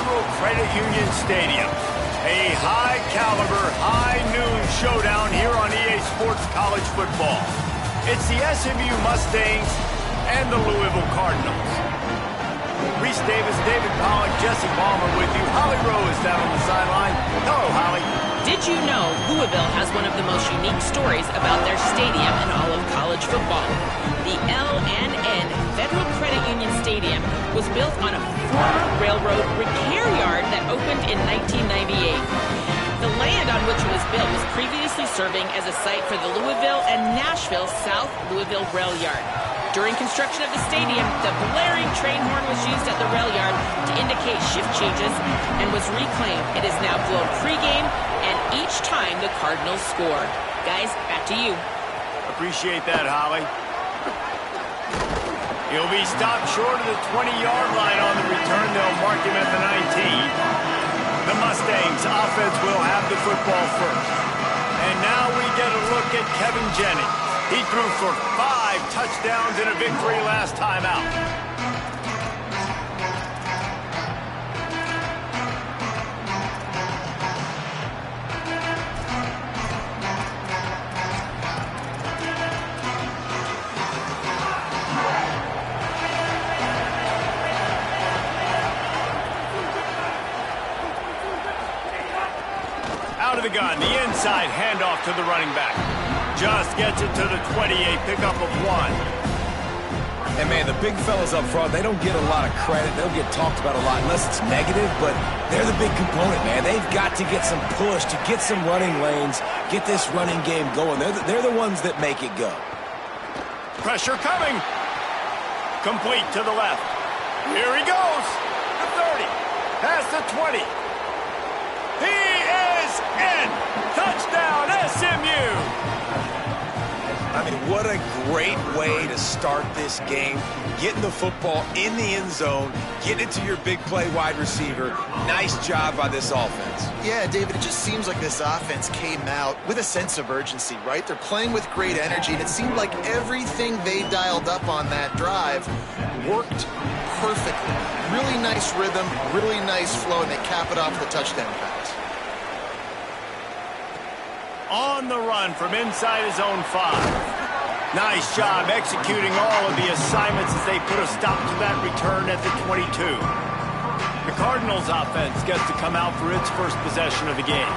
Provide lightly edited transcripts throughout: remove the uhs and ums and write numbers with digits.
Federal Credit Union Stadium. A high-caliber, high-noon showdown here on EA Sports College Football. It's the SMU Mustangs and the Louisville Cardinals. Reese Davis, David Pollock, Jesse Palmer with you. Holly Rowe is down on the sideline. Hello, Holly. Did you know Louisville has one of the most unique stories about their stadium in all of college football? The L&N Federal Credit Union Stadium was built on a former railroad repair yard that opened in 1998. The land on which it was built was previously serving as a site for the Louisville and Nashville South Louisville Rail Yard. During construction of the stadium, the blaring train horn was used at the rail yard to indicate shift changes and was reclaimed. It is now blown pregame and each time the Cardinals score. Guys, back to you. Appreciate that, Holly. He'll be stopped short of the 20-yard line on the return. They'll mark him at the 19. The Mustangs offense will have the football first. And now we get a look at Kevin Jennings. He threw for 5 touchdowns in a victory last time out. Out of the gun, the inside handoff to the running back. Just gets it to the 28, pickup of 1. And, man, the big fellas up front, they don't get a lot of credit. They'll get talked about a lot unless it's negative, but they're the big component, man. They've got to get some push, to get some running lanes, get this running game going. They're the ones that make it go. Pressure coming. Complete to the left. Here he goes. The 30. Past the 20. He is in. Touchdown, SMU. I mean, what a great way to start this game. Getting the football in the end zone, getting it to your big play wide receiver. Nice job by this offense. Yeah, David, it just seems like this offense came out with a sense of urgency, right? They're playing with great energy, and it seemed like everything they dialed up on that drive worked perfectly. Really nice rhythm, really nice flow, and they cap it off with a touchdown pass. On the run from inside his own 5. Nice job executing all of the assignments as they put a stop to that return at the 22. The Cardinals offense gets to come out for its first possession of the game.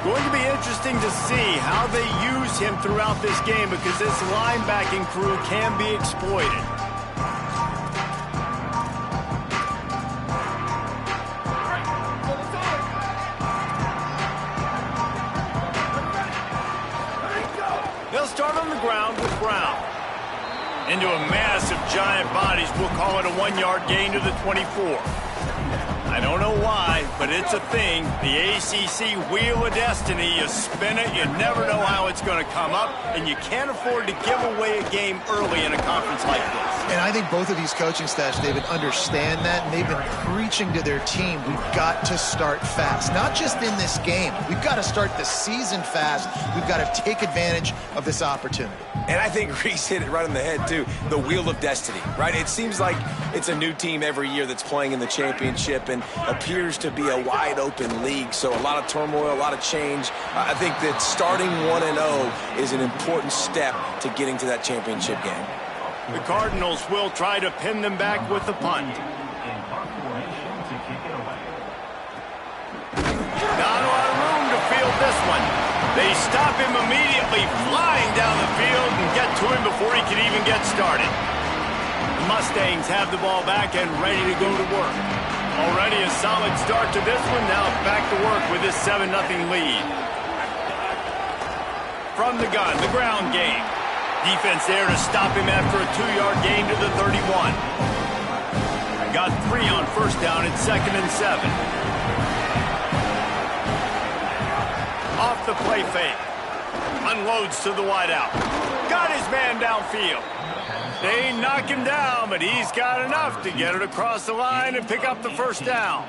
Going to be interesting to see how they use him throughout this game because this linebacking crew can be exploited. They'll start on the ground with Brown. Into a mass of giant bodies, we'll call it a 1-yard gain to the 24. I don't know why, but it's a thing. The ACC Wheel of Destiny, you spin it, you never know how it's going to come up, and you can't afford to give away a game early in a conference like this. And I think both of these coaching staffs, David, understand that, and they've been preaching to their team, we've got to start fast. Not just in this game. We've got to start the season fast. We've got to take advantage of this opportunity. And I think Reese hit it right on the head, too. The Wheel of Destiny, right? It seems like it's a new team every year that's playing in the championship and appears to be a wide-open league. So a lot of turmoil, a lot of change. I think that starting 1-0 is an important step to getting to that championship game. The Cardinals will try to pin them back with the punt. Not a lot of room to field this one. They stop him immediately, flying down the field and get to him before he can even get started. The Mustangs have the ball back and ready to go to work. Already a solid start to this one. Now back to work with this 7-0 lead. From the gun, the ground game. Defense there to stop him after a 2-yard gain to the 31. Got 3 on first down at 2nd and 7. Off the play fake. Unloads to the wideout. Got his man downfield. They knock him down, but he's got enough to get it across the line and pick up the first down.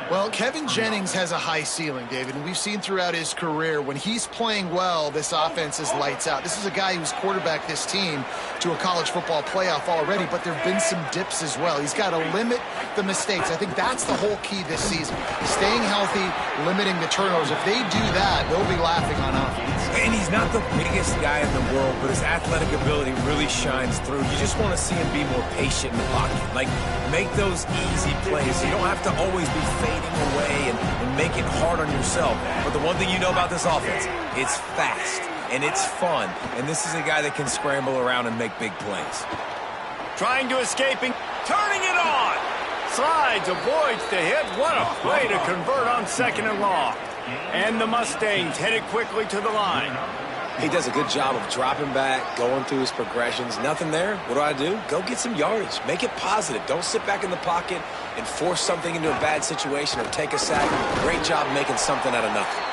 Well, Kevin Jennings has a high ceiling, David, and we've seen throughout his career when he's playing well, this offense is lights out. This is a guy who's quarterbacked this team to a college football playoff already, but there have been some dips as well. He's got to limit the mistakes. I think that's the whole key this season. Staying healthy, limiting the turnovers. If they do that, they'll be laughing on offense. And he's not the biggest guy in the world, but his athletic ability really shines through. You just want to see him be more patient in the pocket. Like, make those easy plays. You don't have to always be fading away and make it hard on yourself. But the one thing you know about this offense, it's fast and it's fun. And this is a guy that can scramble around and make big plays. Trying to escape and turning it on. Slides, avoids the hit. What a play to convert on 2nd and long. And the Mustangs headed quickly to the line. He does a good job of dropping back, going through his progressions. Nothing there. What do? Go get some yardage. Make it positive. Don't sit back in the pocket and force something into a bad situation or take a sack. Great job making something out of nothing.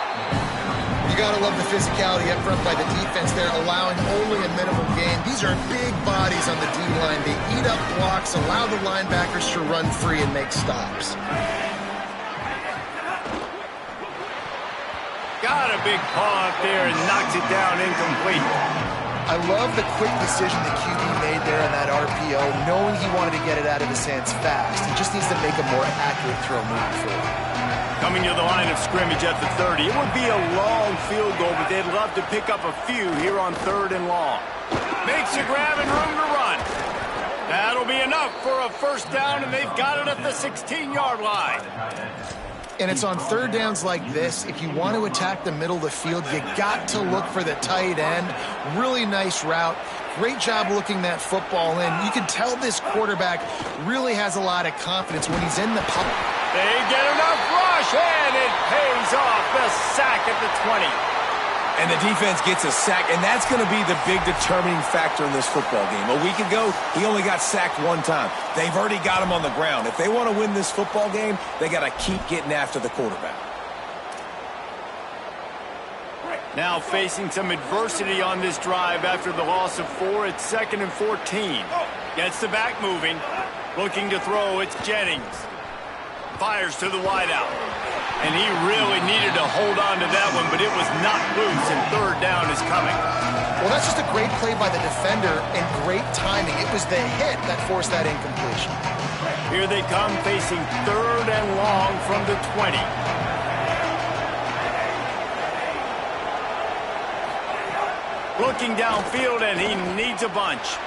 You got to love the physicality up front by the defense there, allowing only a minimum gain. These are big bodies on the D-line. They eat up blocks, allow the linebackers to run free and make stops. Got a big paw up there and knocks it down incomplete. I love the quick decision the QB made there on that RPO, knowing he wanted to get it out of his hands fast. He just needs to make a more accurate throw moving forward. Coming to the line of scrimmage at the 30. It would be a long field goal, but they'd love to pick up a few here on 3rd and long. Makes a grab and room to run. That'll be enough for a first down, and they've got it at the 16-yard line. And it's on 3rd downs like this. If you want to attack the middle of the field, you got to look for the tight end. Really nice route. Great job looking that football in. You can tell this quarterback really has a lot of confidence when he's in the pocket. They get enough rush, and it pays off. The sack at the 20. And the defense gets a sack, and that's going to be the big determining factor in this football game. A week ago, he only got sacked 1 time. They've already got him on the ground. If they want to win this football game, they got to keep getting after the quarterback. Now facing some adversity on this drive after the loss of 4. It's 2nd and 14. Gets the back moving. Looking to throw, it's Jennings. Fires to the wideout. And he really needed to hold on to that one, but it was not loose, and 3rd down is coming. Well, that's just a great play by the defender and great timing. It was the hit that forced that incompletion. Here they come facing 3rd and long from the 20. Looking downfield, and he needs a bunch.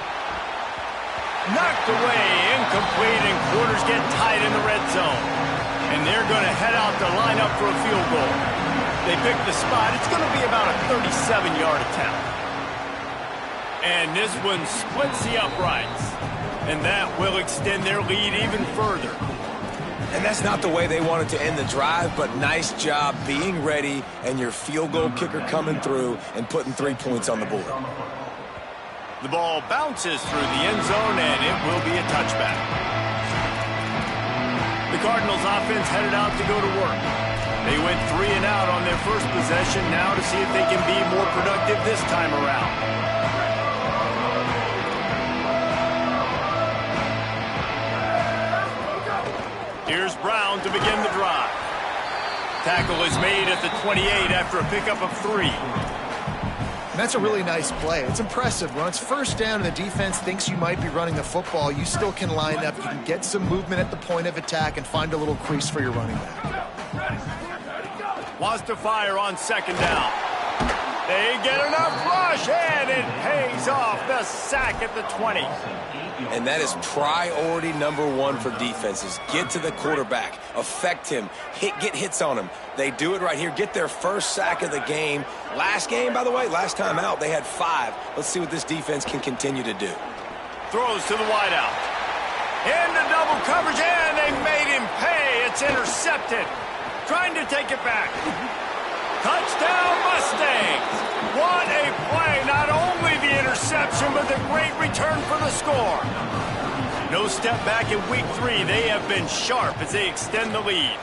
Knocked away, incomplete, and quarters get tight in the red zone. And they're going to head out to line up for a field goal. They pick the spot. It's going to be about a 37-yard attempt. And this one splits the uprights. And that will extend their lead even further. And that's not the way they wanted to end the drive, but nice job being ready and your field goal kicker coming through and putting 3 points on the board. The ball bounces through the end zone, and it will be a touchback. The Cardinals offense headed out to go to work. They went 3 and out on their first possession, now to see if they can be more productive this time around. Here's Brown to begin the drive. Tackle is made at the 28 after a pickup of 3. That's a really nice play. It's impressive. When it's 1st down and the defense thinks you might be running the football, you still can line up. You can get some movement at the point of attack and find a little crease for your running back. Wants to fire on 2nd down. They get enough rush, and it pays off. The sack at the 20. And that is priority number 1 for defenses. Get to the quarterback. Affect him. Get hits on him. They do it right here. Get their first sack of the game. Last game, by the way, last time out, they had 5. Let's see what this defense can continue to do. Throws to the wideout. Into double coverage, and they made him pay. It's intercepted. Trying to take it back. Touchdown, Mustangs. What a play. Not only the interception, but the great return for the score. No step back in week 3. They have been sharp as they extend the lead.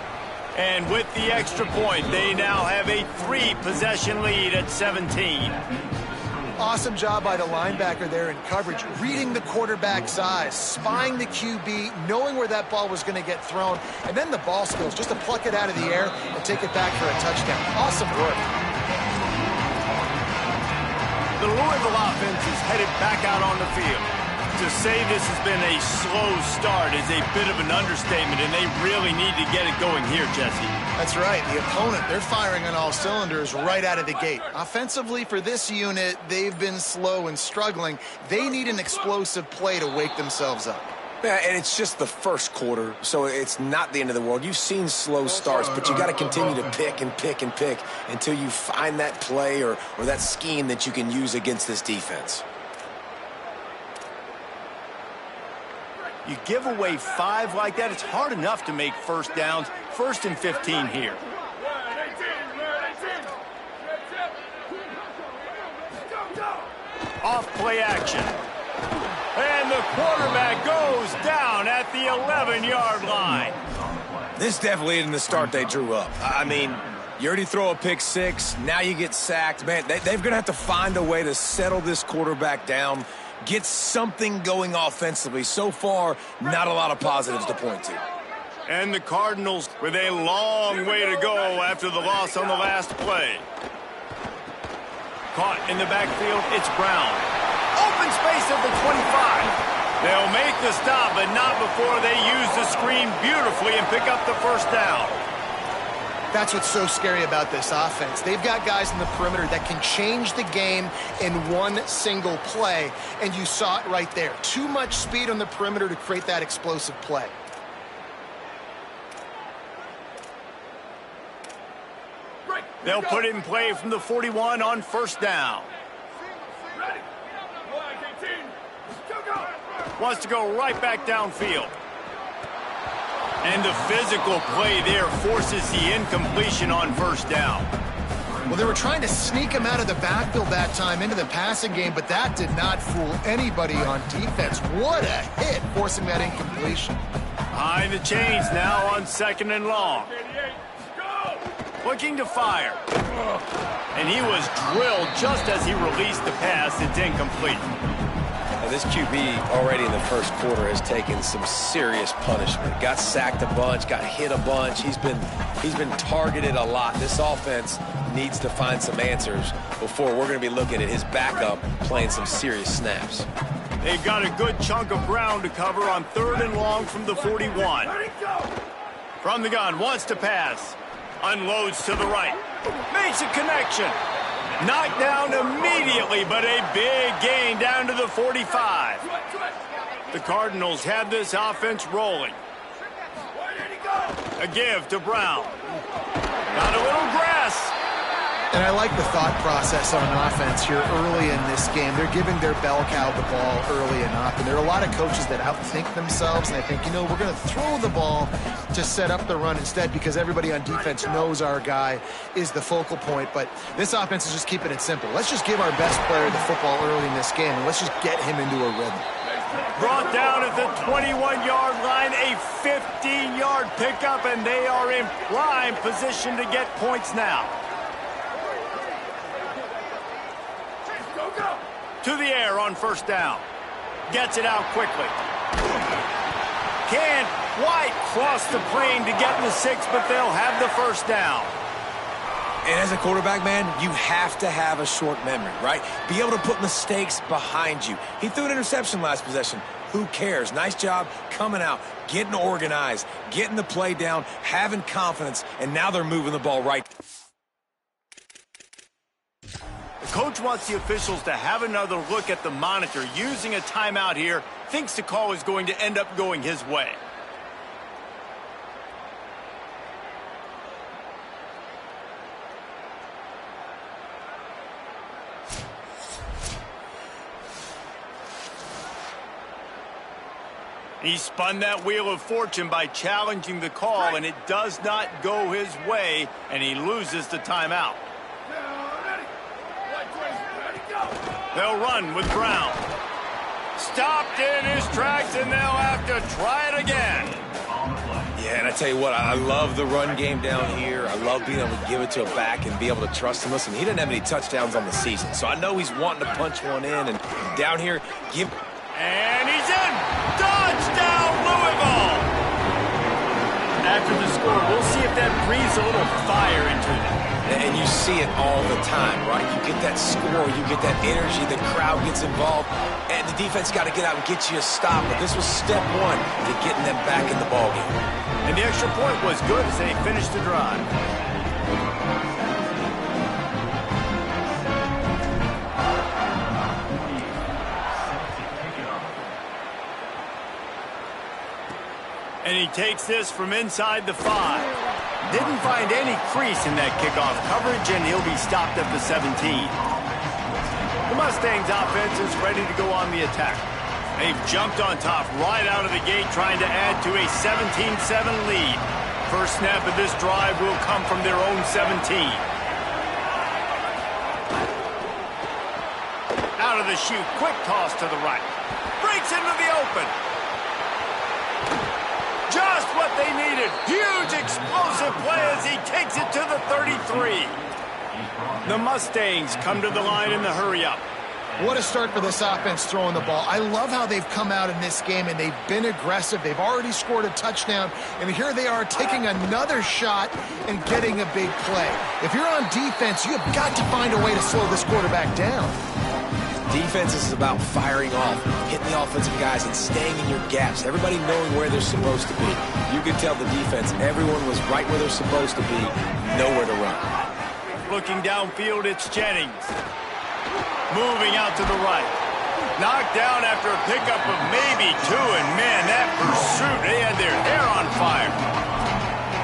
And with the extra point, they now have a 3-possession lead at 17. Awesome job by the linebacker there in coverage, reading the quarterback's eyes, spying the QB, knowing where that ball was going to get thrown, and then the ball skills just to pluck it out of the air and take it back for a touchdown. Awesome work. The Louisville offense is headed back out on the field. To say this has been a slow start is a bit of an understatement, and they really need to get it going here, Jesse. That's right. The opponent, they're firing on all cylinders right out of the gate. Offensively, for this unit, they've been slow and struggling. They need an explosive play to wake themselves up. Yeah, and it's just the first quarter, so it's not the end of the world. You've seen slow starts, but you got to continue to pick and pick and pick until you find that play or that scheme that you can use against this defense. You give away 5 like that, it's hard enough to make first downs. 1st and 15 here. Off play action. And the quarterback goes down at the 11-yard line. This definitely isn't the start they drew up. I mean, you already throw a pick 6, now you get sacked. Man, they're going to have to find a way to settle this quarterback down, get something going offensively. So far, not a lot of positives to point to. And the Cardinals with a long way to go after the loss on the last play. Caught in the backfield, it's Brown. Open space at the 25. They'll make the stop, but not before they use the screen beautifully and pick up the first down. That's what's so scary about this offense. They've got guys in the perimeter that can change the game in one single play, and you saw it right there. Too much speed on the perimeter to create that explosive play. They'll put it in play from the 41 on first down. Wants to go right back downfield. And the physical play there forces the incompletion on first down. Well, they were trying to sneak him out of the backfield that time into the passing game, but that did not fool anybody on defense. What a hit, forcing that incompletion. Behind the chains now on 2nd and long. Looking to fire. And he was drilled just as he released the pass. It's incomplete. Now, this QB already in the first quarter has taken some serious punishment. Got sacked a bunch, got hit a bunch. He's been targeted a lot. This offense needs to find some answers before we're going to be looking at his backup playing some serious snaps. They got a good chunk of ground to cover on 3rd and long from the 41. From the gun, wants to pass. Unloads to the right. Makes a connection. Knocked down immediately, but a big gain down to the 45. The Cardinals have this offense rolling. A give to Brown. Got a little grass. And I like the thought process on offense here early in this game. They're giving their bell cow the ball early enough. And there are a lot of coaches that outthink themselves. And they think, you know, we're going to throw the ball to set up the run instead because everybody on defense knows our guy is the focal point. But this offense is just keeping it simple. Let's just give our best player the football early in this game. And let's just get him into a rhythm. Brought down at the 21-yard line, a 15-yard pickup, and they are in prime position to get points now. To the air on first down. Gets it out quickly. Can't quite cross the plane to get in the 6, but they'll have the first down. And as a quarterback, man, you have to have a short memory, right? Be able to put mistakes behind you. He threw an interception last possession. Who cares? Nice job coming out, getting organized, getting the play down, having confidence, and now they're moving the ball right. The coach wants the officials to have another look at the monitor. Using a timeout here, thinks the call is going to end up going his way. He spun that wheel of fortune by challenging the call, and it does not go his way, and he loses the timeout. They'll run with Brown. Stopped in his tracks, and they'll have to try it again. Yeah, and I tell you what, I love the run game down here. I love being able to give it to a back and be able to trust him. Listen, he didn't have any touchdowns on the season, so I know he's wanting to punch one in. And down here, give... And he's in! Touchdown, Louisville! After the score, we'll see if that breathes a little fire into them. And you see it all the time, right? You get that score, you get that energy, the crowd gets involved, and the defense got to get out and get you a stop. But this was step one to getting them back in the ballgame. And the extra point was good as they finished the drive. And he takes this from inside the 5. Didn't find any crease in that kickoff coverage, and he'll be stopped at the 17. The Mustangs offense is ready to go on the attack. They've jumped on top right out of the gate, trying to add to a 17-7 lead. First snap of this drive will come from their own 17. Out of the chute, quick toss to the right. Breaks into the open. Just what they needed. Huge explosive play as he takes it to the 33. The Mustangs come to the line in the hurry-up. What a start for this offense throwing the ball. I love how they've come out in this game, and they've been aggressive. They've already scored a touchdown, and here they are taking another shot and getting a big play. If you're on defense, you have got to find a way to slow this quarterback down. Defense is about firing off, hitting the offensive guys, and staying in your gaps. Everybody knowing where they're supposed to be. You could tell the defense, everyone was right where they're supposed to be, nowhere to run. Looking downfield, it's Jennings. Moving out to the right. Knocked down after a pickup of maybe 2, and man, that pursuit, they had their hair on fire.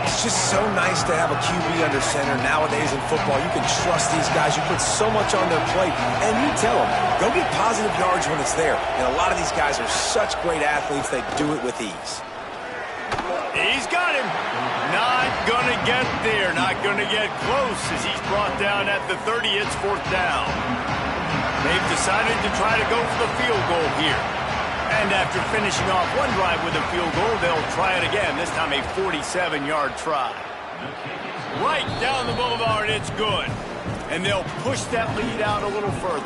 It's just so nice to have a QB under center. Nowadays in football, you can trust these guys. You put so much on their plate, and you tell them, go get positive yards when it's there. And a lot of these guys are such great athletes, they do it with ease. He's got him. Not going to get there. Not going to get close as he's brought down at the 30. It's 4th down. They've decided to try to go for the field goal here. And after finishing off one drive with a field goal, they'll try it again, this time a 47-yard try. Right down the boulevard, it's good. And they'll push that lead out a little further.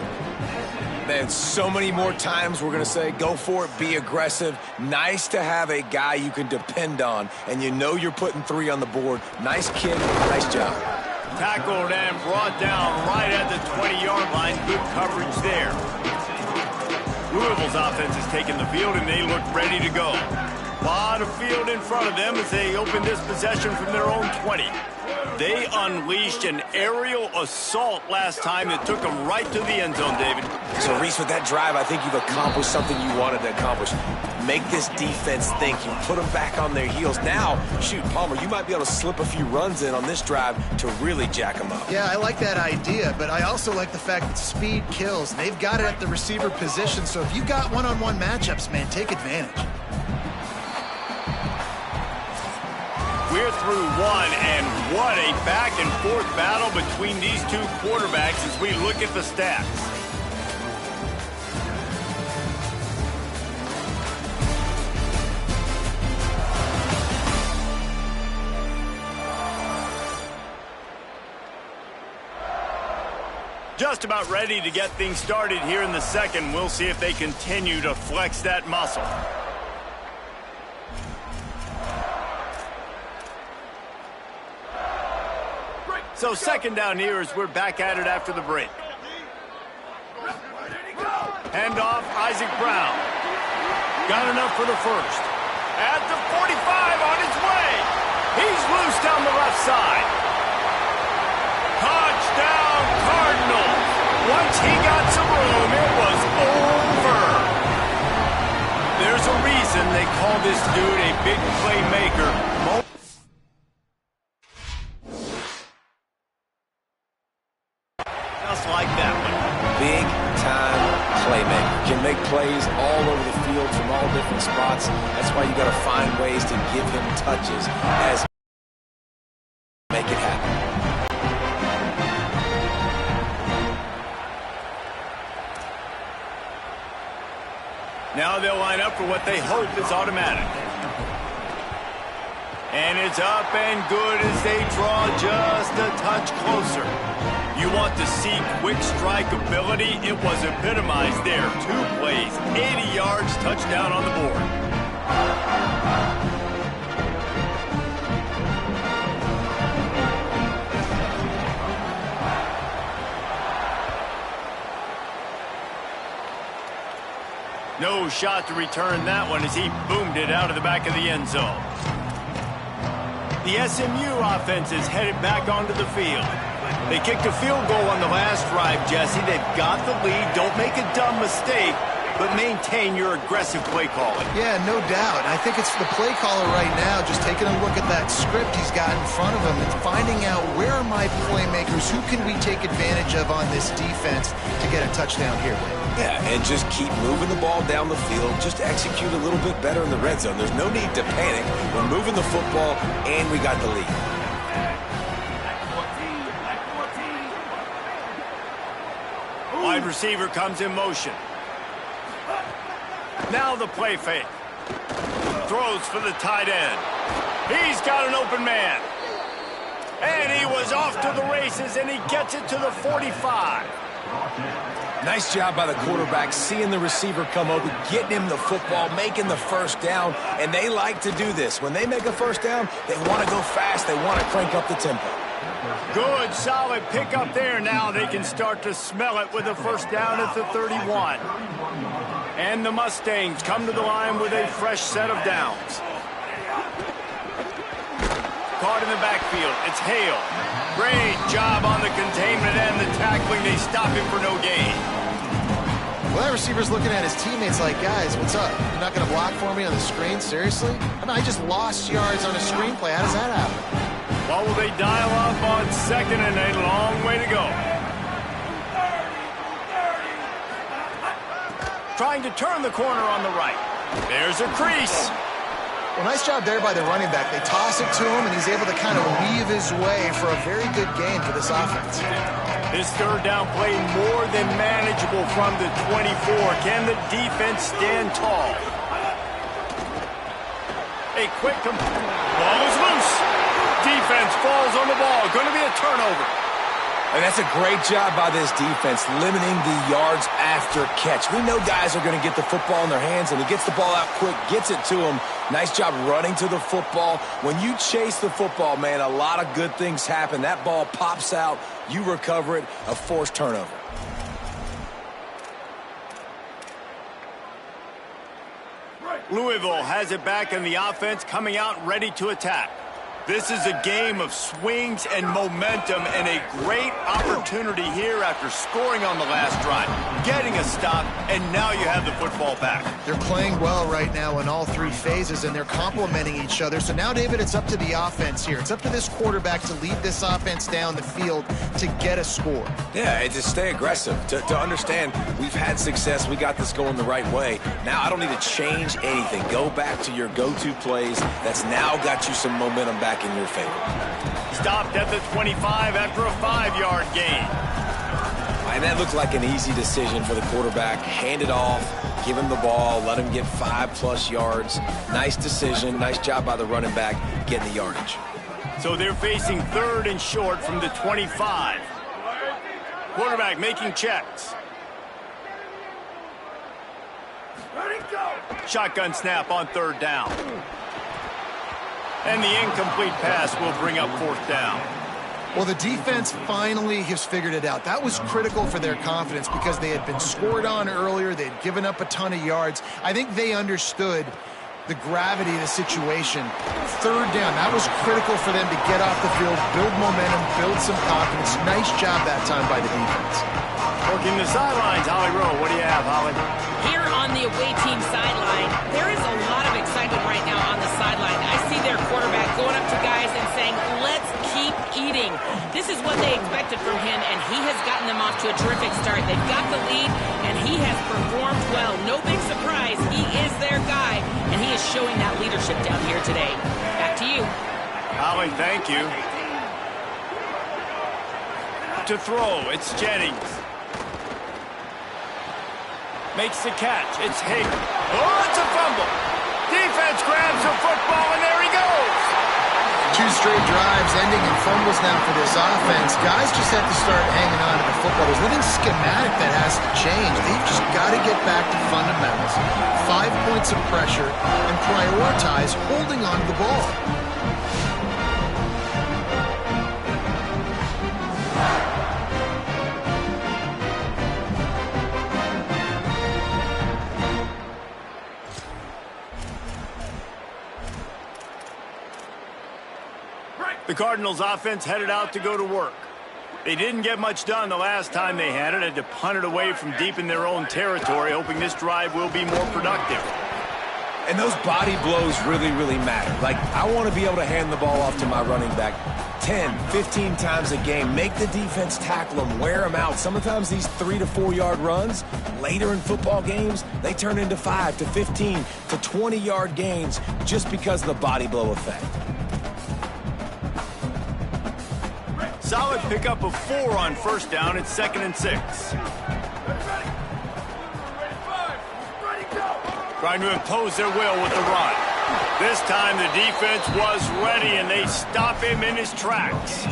Man, so many more times we're going to say, go for it, be aggressive. Nice to have a guy you can depend on, and you know you're putting 3 on the board. Nice kid, nice job. Tackled and brought down right at the 20-yard line. Good coverage there. Louisville's offense has taken the field, and they look ready to go. A lot of field in front of them as they open this possession from their own 20. They unleashed an aerial assault last time that took them right to the end zone, David. So, Reese, with that drive, I think you've accomplished something you wanted to accomplish. Make this defense think. You put them back on their heels. Now, shoot, Palmer, you might be able to slip a few runs in on this drive to really jack them up. Yeah, I like that idea, but I also like the fact that speed kills. They've got it at the receiver position, so if you've got one-on-one matchups, man, take advantage. We're through one, and what a back-and-forth battle between these two quarterbacks as we look at the stats. Just about ready to get things started here in the second. We'll see if they continue to flex that muscle. So second down here as we're back at it after the break. Hand off, Isaac Brown. Got enough for the first. At the 45 on his way. He's loose down the left side. Touchdown, Cardinals. Once he got some room, it was over. There's a reason they call this dude a big playmaker. Just like that one. Big time playmaker. Can make plays all over the field from all different spots. That's why you got to find ways to give him touches as make it happen. Now they'll line up for what they hope is automatic. And it's up and good as they draw just a touch closer. You want to see quick strike ability? It was epitomized there. 2 plays, 80 yards, touchdown on the board. No shot to return that one as he boomed it out of the back of the end zone. The SMU offense is headed back onto the field. They kicked a field goal on the last drive, Jesse. They've got the lead. Don't make a dumb mistake, but maintain your aggressive play calling. Yeah, no doubt. I think it's the play caller right now just taking a look at that script he's got in front of him and finding out where are my playmakers, who can we take advantage of on this defense to get a touchdown here. Yeah, and just keep moving the ball down the field. Just execute a little bit better in the red zone. There's no need to panic. We're moving the football, and we got the lead. Wide receiver comes in motion. Now the play fake. Throws for the tight end. He's got an open man. And he was off to the races, and he gets it to the 45. Nice job by the quarterback, seeing the receiver come over, getting him the football, making the first down, and they like to do this. When they make a first down, they want to go fast. They want to crank up the tempo. Good, solid pickup there. Now they can start to smell it with a first down at the 31. And the Mustangs come to the line with a fresh set of downs. Caught in the backfield. It's Hale. Great job on the containment and the tackling. They stop him for no gain. Well, that receiver's looking at his teammates like, guys, what's up? You're not going to block for me on the screen? Seriously? I mean, I just lost yards on a screenplay. How does that happen? Well, will they dial up on second and a long way to go? Trying to turn the corner on the right. There's a crease. Well, nice job there by the running back. They toss it to him, and he's able to kind of weave his way for a very good gain for this offense. This third down play more than manageable from the 24. Can the defense stand tall? A quick ball is loose. Defense falls on the ball. Going to be a turnover. And that's a great job by this defense, limiting the yards after catch. We know guys are going to get the football in their hands, and he gets the ball out quick, gets it to him. Nice job running to the football. When you chase the football, man, a lot of good things happen. That ball pops out, you recover it, a forced turnover. Louisville has it back in the offense, coming out ready to attack. This is a game of swings and momentum, and a great opportunity here after scoring on the last drive, getting a stop, and now you have the football back. They're playing well right now in all three phases, and they're complementing each other. So now, David, it's up to the offense here. It's up to this quarterback to lead this offense down the field to get a score. Yeah, and to stay aggressive, to understand we've had success, we got this going the right way. Now I don't need to change anything. Go back to your go-to plays. That's now got you some momentum back in your favor. Stopped at the 25 after a 5-yard gain. And that looked like an easy decision for the quarterback. Hand it off, give him the ball, let him get 5+ yards. Nice decision. Nice job by the running back getting the yardage. So they're facing third and short from the 25. Quarterback making checks. Shotgun snap on third down. And the incomplete pass will bring up fourth down. Well, the defense finally has figured it out. That was critical for their confidence because they had been scored on earlier. They had given up a ton of yards. I think they understood the gravity of the situation. Third down, that was critical for them to get off the field, build momentum, build some confidence. Nice job that time by the defense. Working the sidelines, Holly Rowe. What do you have, Holly? Here on the away team sideline, there is a lot of excitement right now on the sideline. I see their quarterback going up to guys and saying, let's keep eating. This is what they expected from him, and he has gotten them off to a terrific start. They've got the lead, and he has performed well. No big surprise. He is their guy, and he is showing that leadership down here today. Back to you. Holly, thank you. To throw, it's Jennings. Makes the catch. It's Hager. Oh, it's a fumble. Defense grabs the football, and there he goes. 2 straight drives ending in fumbles now for this offense. Guys just have to start hanging on to the football. There's nothing schematic that has to change. They've just got to get back to fundamentals, 5 points of pressure, and prioritize holding on to the ball. The Cardinals offense headed out to go to work. They didn't get much done the last time they had it. Had to punt it away from deep in their own territory, hoping this drive will be more productive. And those body blows really, really matter. Like, I want to be able to hand the ball off to my running back 10, 15 times a game. Make the defense tackle them, wear them out. Sometimes these 3 to 4 yard runs, later in football games, they turn into 5 to 15 to 20 yard gains just because of the body blow effect. Solid pickup of 4 on first down. It's 2nd and 6. Trying to impose their will with the run. This time the defense was ready, and they stop him in his tracks.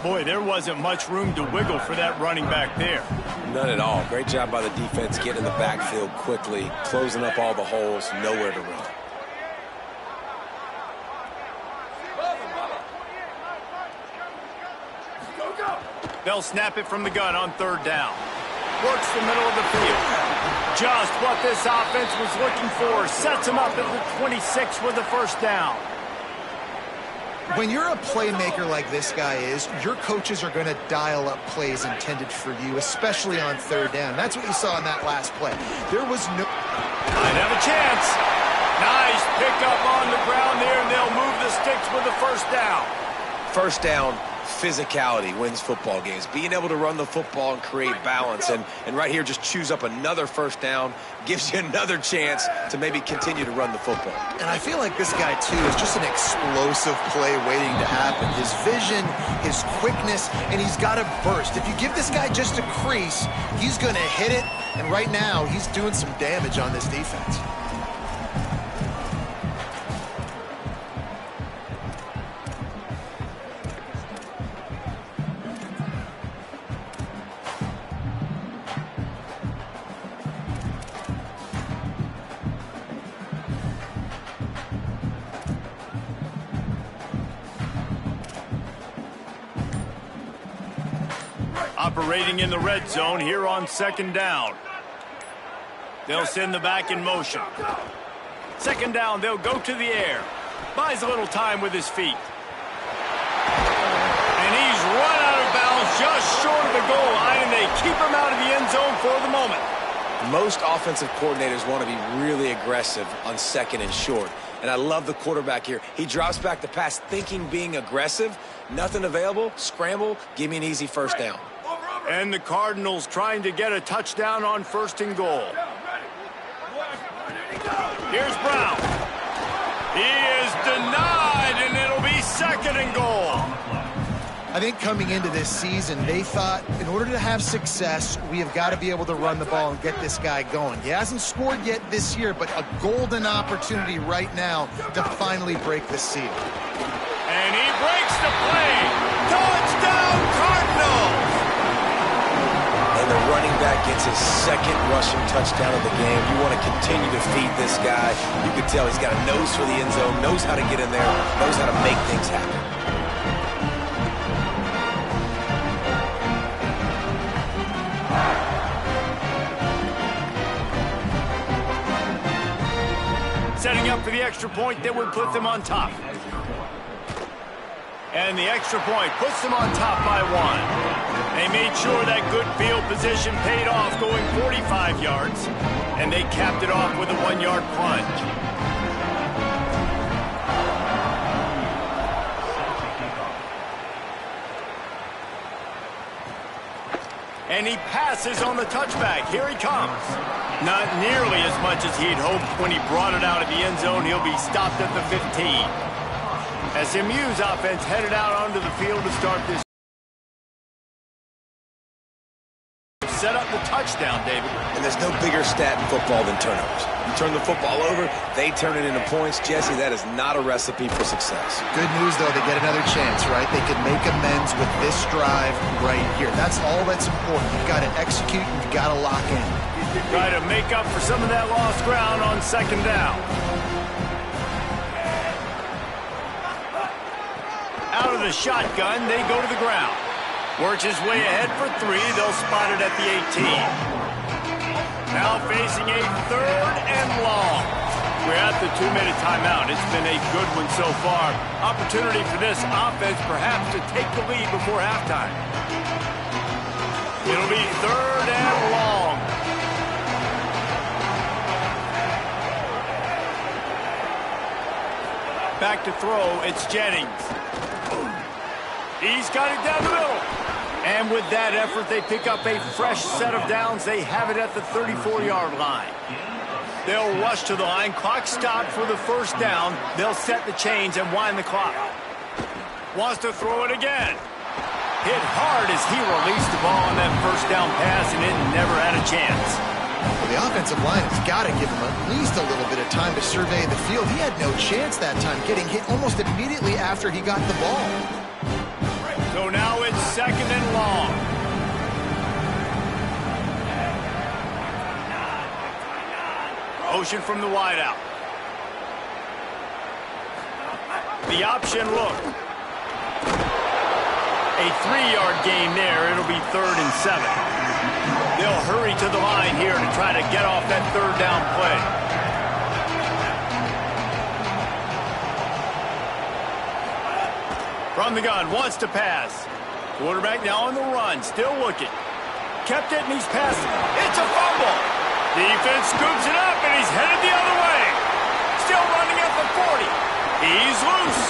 Boy, there wasn't much room to wiggle for that running back there. None at all. Great job by the defense getting in the backfield quickly, closing up all the holes, nowhere to run. They'll snap it from the gun on 3rd down. Works the middle of the field. Just what this offense was looking for. Sets him up at the 26 with the first down. When you're a playmaker like this guy is, your coaches are going to dial up plays intended for you, especially on 3rd down. That's what you saw in that last play. There was no... Might have a chance. Nice pickup on the ground there, and they'll move the sticks with the first down. First down, physicality wins football games. Being able to run the football and create balance. And right here, just choose up another first down, gives you another chance to maybe continue to run the football. And I feel like this guy, too, is just an explosive play waiting to happen. His vision, his quickness, and he's got a burst. If you give this guy just a crease, he's going to hit it. And right now, he's doing some damage on this defense. Operating in the red zone here on 2nd down. They'll send the back in motion. 2nd down, they'll go to the air. Buys a little time with his feet. And he's run out of bounds just short of the goal line, and they keep him out of the end zone for the moment. Most offensive coordinators want to be really aggressive on 2nd and short. And I love the quarterback here. He drops back the pass thinking being aggressive. Nothing available. Scramble. Give me an easy first down. And the Cardinals trying to get a touchdown on 1st and goal. Here's Brown. He is denied, and it'll be 2nd and goal. I think coming into this season, they thought in order to have success, we have got to be able to run the ball and get this guy going. He hasn't scored yet this year, but a golden opportunity right now to finally break the seal. And he breaks the play. Touchdown, Cardinals! And the running back gets his 2nd rushing touchdown of the game. You want to continue to feed this guy. You can tell he's got a nose for the end zone, knows how to get in there, knows how to make things happen. Setting up for the extra point that would put them on top. And the extra point puts them on top by 1. They made sure that good field position paid off, going 45 yards. And they capped it off with a 1-yard plunge. And he passes on the touchback. Here he comes. Not nearly as much as he'd hoped when he brought it out of the end zone. He'll be stopped at the 15. SMU's offense headed out onto the field to start this set up the touchdown, David. And there's no bigger stat in football than turnovers. You turn the football over, they turn it into points. Jesse, that is not a recipe for success. Good news, though, they get another chance, right? They can make amends with this drive right here. That's all that's important. You've got to execute, and you've got to lock in. Try to make up for some of that lost ground on second down. Out of the shotgun, they go to the ground. Works his way ahead for 3. They'll spot it at the 18. Now facing a 3rd and long. We're at the 2-minute timeout. It's been a good one so far. Opportunity for this offense perhaps to take the lead before halftime. It'll be 3rd and long. Back to throw, it's Jennings. He's got it down the middle. And with that effort, they pick up a fresh set of downs. They have it at the 34-yard line. They'll rush to the line. Clock stopped for the first down. They'll set the chains and wind the clock. Wants to throw it again. Hit hard as he released the ball on that first down pass, and it never had a chance. Well, the offensive line has got to give him at least a little bit of time to survey the field. He had no chance that time, getting hit almost immediately after he got the ball. So now it's 2nd and long. Motion from the wideout. The option look. A 3-yard gain there. It'll be 3rd and 7. They'll hurry to the line here to try to get off that 3rd down play. From the gun, wants to pass. Quarterback now on the run, still looking. Kept it and he's passing. It's a fumble. Defense scoops it up and he's headed the other way. Still running at the 40. He's loose.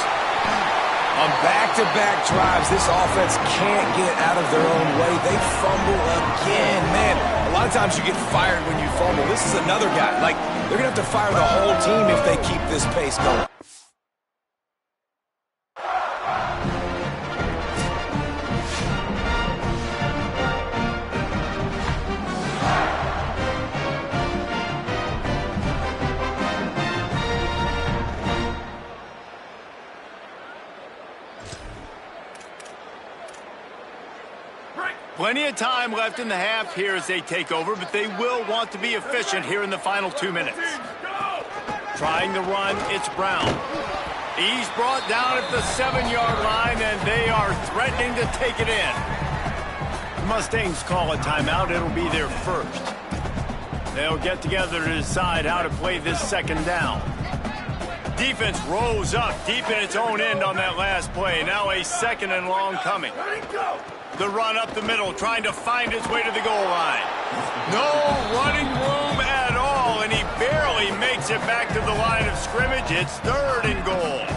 On back-to-back drives, this offense can't get out of their own way. They fumble again. Man, a lot of times you get fired when you fumble. This is another guy. Like, they're going to have to fire the whole team if they keep this pace going. Plenty of time left in the half here as they take over, but they will want to be efficient here in the final 2 minutes. Trying the run, it's Brown. He's brought down at the 7-yard line, and they are threatening to take it in. The Mustangs call a timeout. It'll be their first. They'll get together to decide how to play this second down. Defense rose up deep in its own end on that last play. Now a 2nd and long coming. The run up the middle, trying to find his way to the goal line. No running room at all, and he barely makes it back to the line of scrimmage. It's 3rd and goal.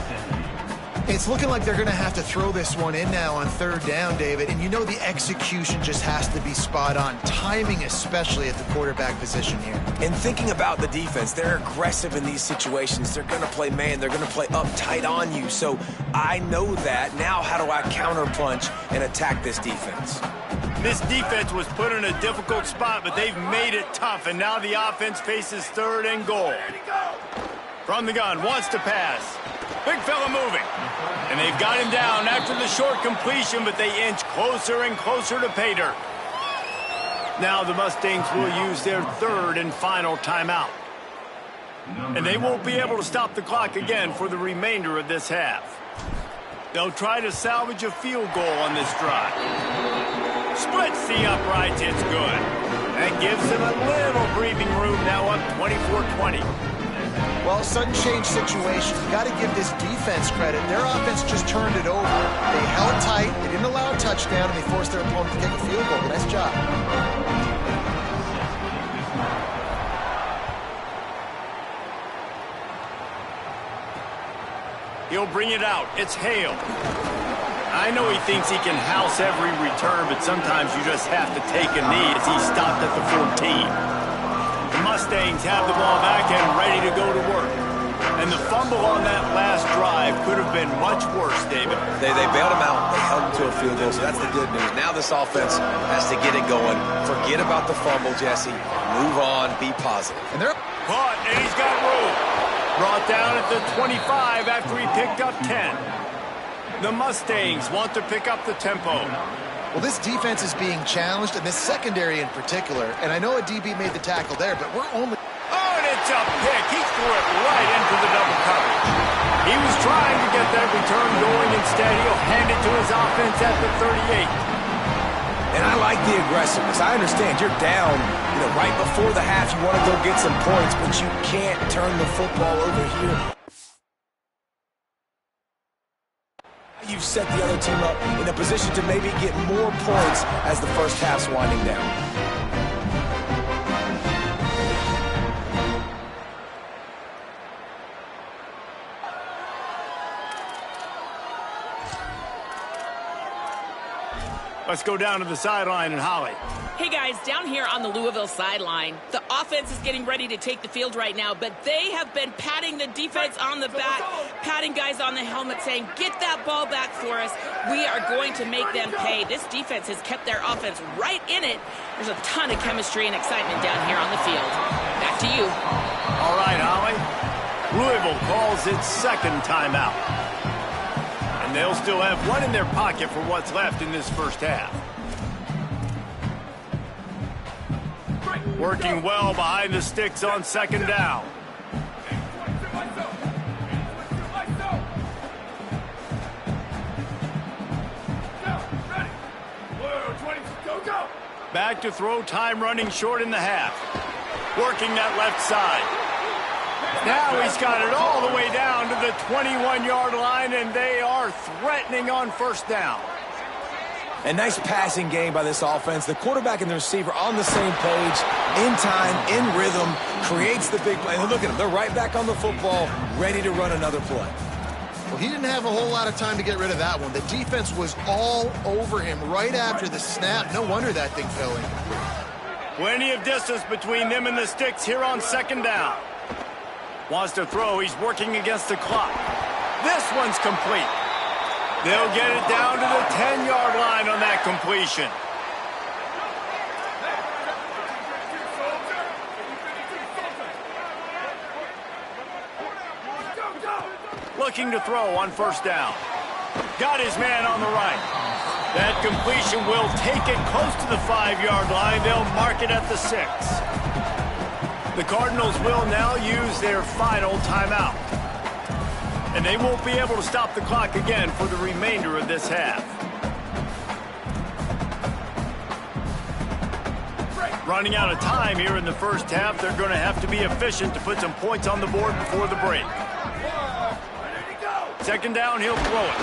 It's looking like they're going to have to throw this one in now on 3rd down, David. And you know the execution just has to be spot on. Timing especially at the quarterback position here. And thinking about the defense, they're aggressive in these situations. They're going to play man. They're going to play up tight on you. So I know that. Now how do I counterpunch and attack this defense? This defense was put in a difficult spot, but they've made it tough. And now the offense faces 3rd and goal. From the gun, wants to pass. Big fella moving. And they've got him down after the short completion, but they inch closer and closer to pay dirt. Now the Mustangs will use their 3rd and final timeout. And they won't be able to stop the clock again for the remainder of this half. They'll try to salvage a field goal on this drive. Splits the uprights, it's good. That gives them a little breathing room, now up 24-20. Well, sudden change situation. You got to give this defense credit. Their offense just turned it over. They held tight. They didn't allow a touchdown, and they forced their opponent to take a field goal. Nice job. He'll bring it out. It's Hale. I know he thinks he can house every return, but sometimes you just have to take a knee as he stopped at the 14. The Mustangs have the ball back and ready to go to work. And the fumble on that last drive could have been much worse, David. They bailed him out. They held him to a field goal, so that's the good news. Now this offense has to get it going. Forget about the fumble, Jesse. Move on. Be positive. And they're Caught, and he's got room. Brought down at the 25 after he picked up 10. The Mustangs want to pick up the tempo. Well, this defense is being challenged, and this secondary in particular. And I know a DB made the tackle there, but we're only... Oh, and it's a pick. He threw it right into the double coverage. He was trying to get that return going. Instead, he'll hand it to his offense at the 38. And I like the aggressiveness. I understand you're down, right before the half. You want to go get some points, but you can't turn the football over here. You've set the other team up in a position to maybe get more points as the first half's winding down. Let's go down to the sideline and Holly. Hey guys, down here on the Louisville sideline, the offense is getting ready to take the field right now, but they have been patting the defense on the back, patting guys on the helmet, saying, get that ball back for us. We are going to make them pay. This defense has kept their offense right in it. There's a ton of chemistry and excitement down here on the field. Back to you. All right, Holly. Louisville calls its second timeout. And they'll still have one in their pocket for what's left in this first half. Working well behind the sticks on second down. Back to throw, time running short in the half. Working that left side. Now he's got it all the way down to the 21-yard line, and they are threatening on first down. A nice passing game by this offense. The quarterback and the receiver on the same page, in time, in rhythm, creates the big play. And look at them. They're right back on the football, ready to run another play. Well, he didn't have a whole lot of time to get rid of that one. The defense was all over him right after the snap. No wonder that thing fell in. Plenty of distance between them and the sticks here on second down. Wants to throw. He's working against the clock. This one's complete. They'll get it down to the 10-yard line on that completion. Looking to throw on first down. Got his man on the right. That completion will take it close to the 5-yard line. They'll mark it at the 6. The Cardinals will now use their final timeout. And they won't be able to stop the clock again for the remainder of this half. Running out of time here in the first half, they're going to have to be efficient to put some points on the board before the break. Second down, he'll throw it.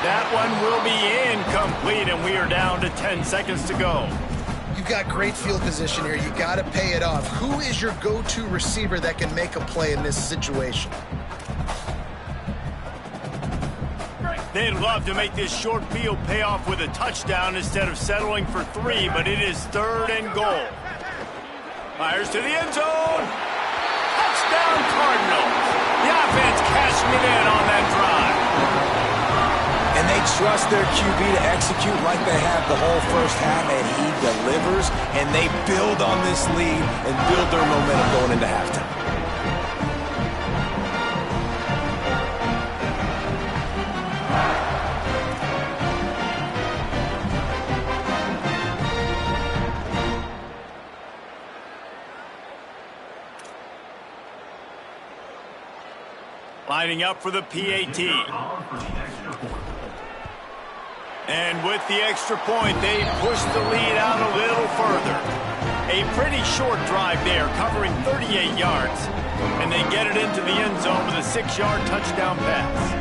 That one will be incomplete, and we are down to 10 seconds to go. You've got great field position here. You got to pay it off. Who is your go-to receiver that can make a play in this situation? They'd love to make this short field pay off with a touchdown instead of settling for 3, but it is 3rd and goal. Fires to the end zone. Touchdown, Cardinals. The offense cashing it in on that drive. And they trust their QB to execute like they have the whole first half, and he delivers, and they build on this lead and build their momentum going into halftime. Lining up for the PAT. And with the extra point, they push the lead out a little further. A pretty short drive there, covering 38 yards. And they get it into the end zone with a 6-yard touchdown pass.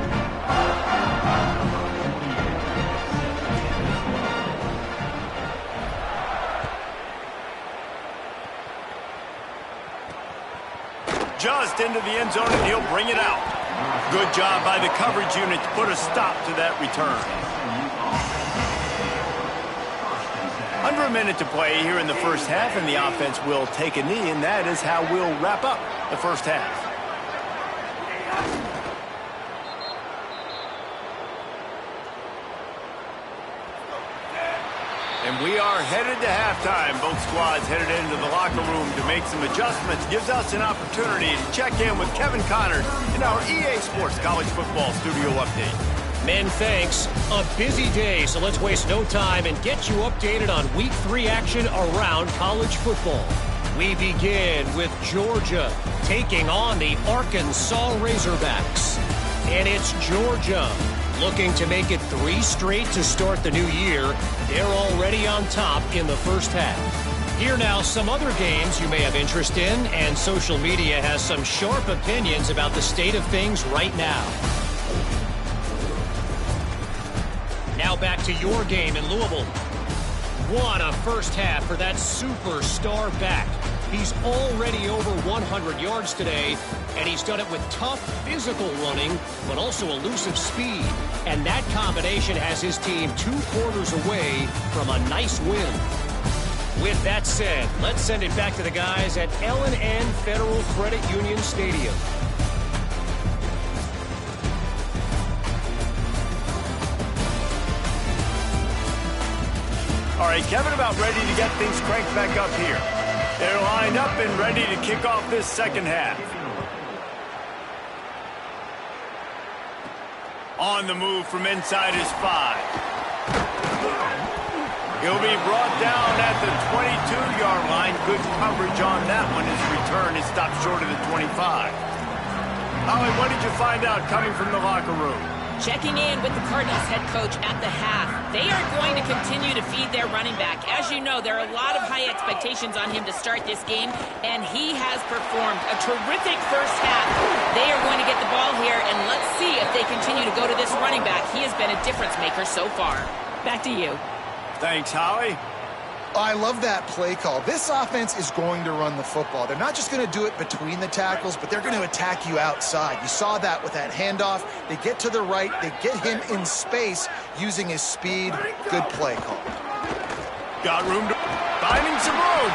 Just into the end zone, and he'll bring it out. Good job by the coverage unit to put a stop to that return. Under a minute to play here in the first half, and the offense will take a knee, and that is how we'll wrap up the first half. We are headed to halftime. Both squads headed into the locker room to make some adjustments. Gives us an opportunity to check in with Kevin Connors in our EA Sports College Football Studio Update. Men, thanks. A busy day, so let's waste no time and get you updated on Week 3 action around college football. We begin with Georgia taking on the Arkansas Razorbacks. And it's Georgia looking to make it 3 straight to start the new year. They're already on top in the first half. Here now, some other games you may have interest in, and social media has some sharp opinions about the state of things right now. Now back to your game in Louisville. What a first half for that superstar back. He's already over 100 yards today, and he's done it with tough physical running, but also elusive speed. And that combination has his team 2 quarters away from a nice win. With that said, let's send it back to the guys at L&N Federal Credit Union Stadium. All right, Kevin, about ready to get things cranked back up here. They're lined up and ready to kick off this second half. On the move from inside his 5. He'll be brought down at the 22-yard line. Good coverage on that one. His return is stopped short of the 25. Holly, what did you find out coming from the locker room? Checking in with the Cardinals head coach at the half. They are going to continue to feed their running back. As you know, there are a lot of high expectations on him to start this game, and he has performed a terrific first half. They are going to get the ball here, and let's see if they continue to go to this running back. He has been a difference maker so far. Back to you. Thanks, Holly. I love that play call. This offense is going to run the football. They're not just going to do it between the tackles, but they're going to attack you outside. You saw that with that handoff. They get to the right. They get him in space using his speed. Good play call. Got room to... Finding some room.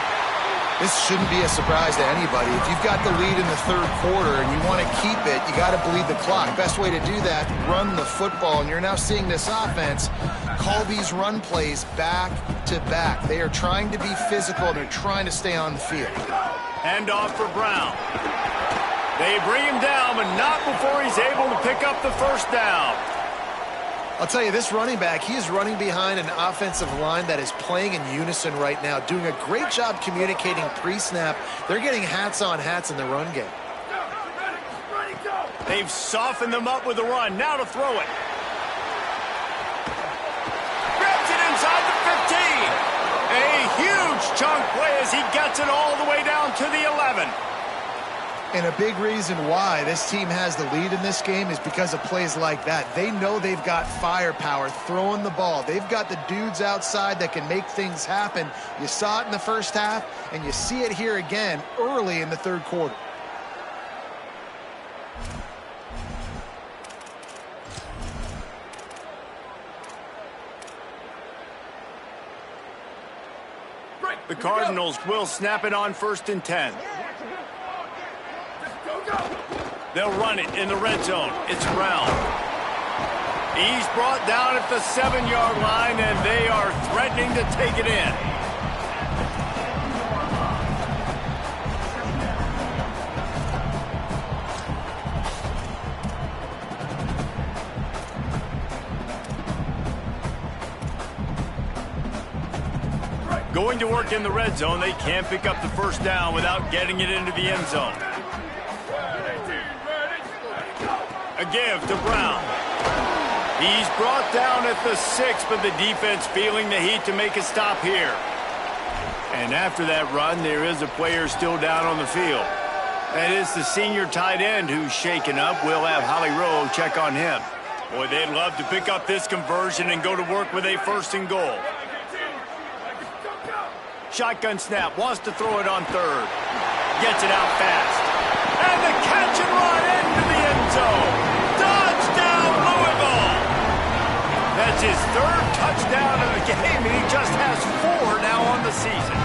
This shouldn't be a surprise to anybody. If you've got the lead in the third quarter and you want to keep it, you got to bleed the clock. Best way to do that, run the football. And you're now seeing this offense call these run plays back to back. They are trying to be physical. They're trying to stay on the field. Hand off for Brown. They bring him down, but not before he's able to pick up the first down. I'll tell you, this running back, he is running behind an offensive line that is playing in unison right now, doing a great job communicating pre-snap. They're getting hats on hats in the run game. They've softened them up with the run. Now to throw it. Grabs it inside the 15. A huge chunk play as he gets it all the way down to the 11. And a big reason why this team has the lead in this game is because of plays like that. They know they've got firepower throwing the ball. They've got the dudes outside that can make things happen. You saw it in the first half, and you see it here again early in the third quarter. The Cardinals will snap it on 1st and 10. They'll run it in the red zone. It's Brown. He's brought down at the 7-yard line, and they are threatening to take it in. Going to work in the red zone, they can't pick up the first down without getting it into the end zone. A give to Brown. He's brought down at the 6, but the defense feeling the heat to make a stop here. And after that run, there is a player still down on the field. That is the senior tight end who's shaken up. We'll have Holly Rowe check on him. Boy, they'd love to pick up this conversion and go to work with a 1st and goal. Shotgun snap, wants to throw it on 3rd. Gets it out fast. And the catch and run into the end zone. Touchdown, Louisville! That's his 3rd touchdown of the game, and he just has 4 now on the season.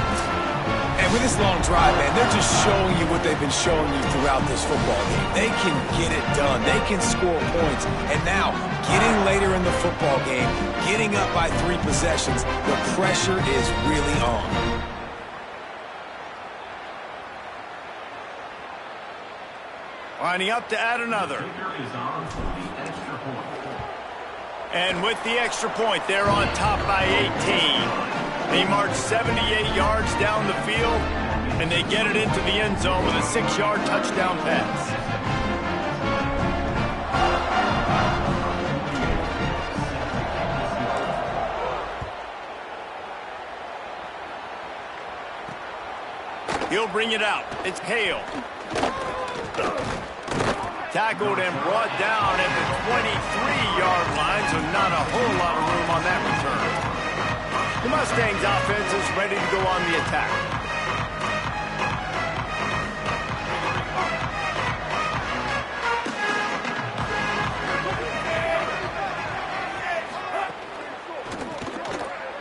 And And with this long drive, man, they're just showing you what they've been showing you throughout this football game. They can get it done. They can score points. And now, getting later in the football game, getting up by 3 possessions, the pressure is really on. Lining up to add another. And with the extra point, they're on top by 18. They march 78 yards down the field, and they get it into the end zone with a 6-yard touchdown pass. He'll bring it out. It's Hale. Tackled and brought down at the 23-yard line, so not a whole lot of room on that return. The Mustangs offense is ready to go on the attack.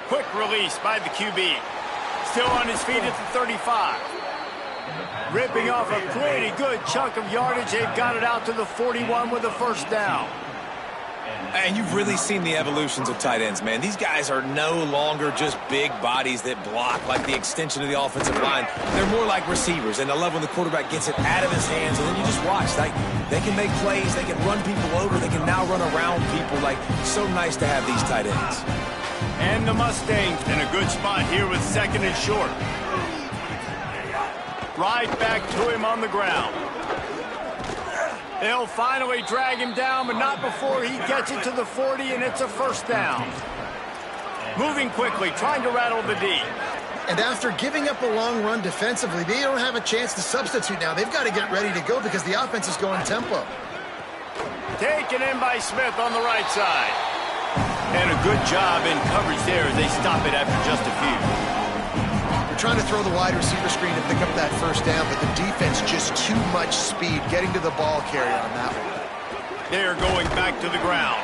Quick release by the QB. Still on his feet at the 35. Ripping off a pretty good chunk of yardage. They've got it out to the 41 with a first down. And you've really seen the evolutions of tight ends, man. These guys are no longer just big bodies that block like the extension of the offensive line. They're more like receivers, and I love when the quarterback gets it out of his hands, and then you just watch. Like, they can make plays, they can run people over, they can now run around people. Like, so nice to have these tight ends. And the Mustangs in a good spot here with 2nd and short. Right back to him on the ground. They'll finally drag him down, but not before he gets it to the 40, and it's a first down. Moving quickly, trying to rattle the D. And after giving up a long run defensively, they don't have a chance to substitute now. They've got to get ready to go because the offense is going tempo. Taken in by Smith on the right side. And a good job in coverage there as they stop it after just a few. Trying to throw the wide receiver screen to pick up that first down, but the defense just too much speed getting to the ball carrier on that one. They are going back to the ground.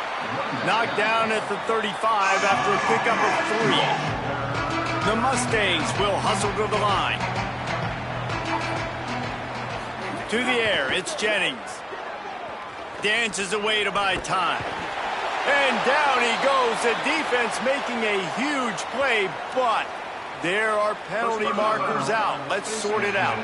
Knocked down at the 35 after a pickup of 3. The Mustangs will hustle to the line. To the air, it's Jennings. Dances away to buy time. And down he goes. The defense making a huge play, but there are penalty markers out. Let's sort it out.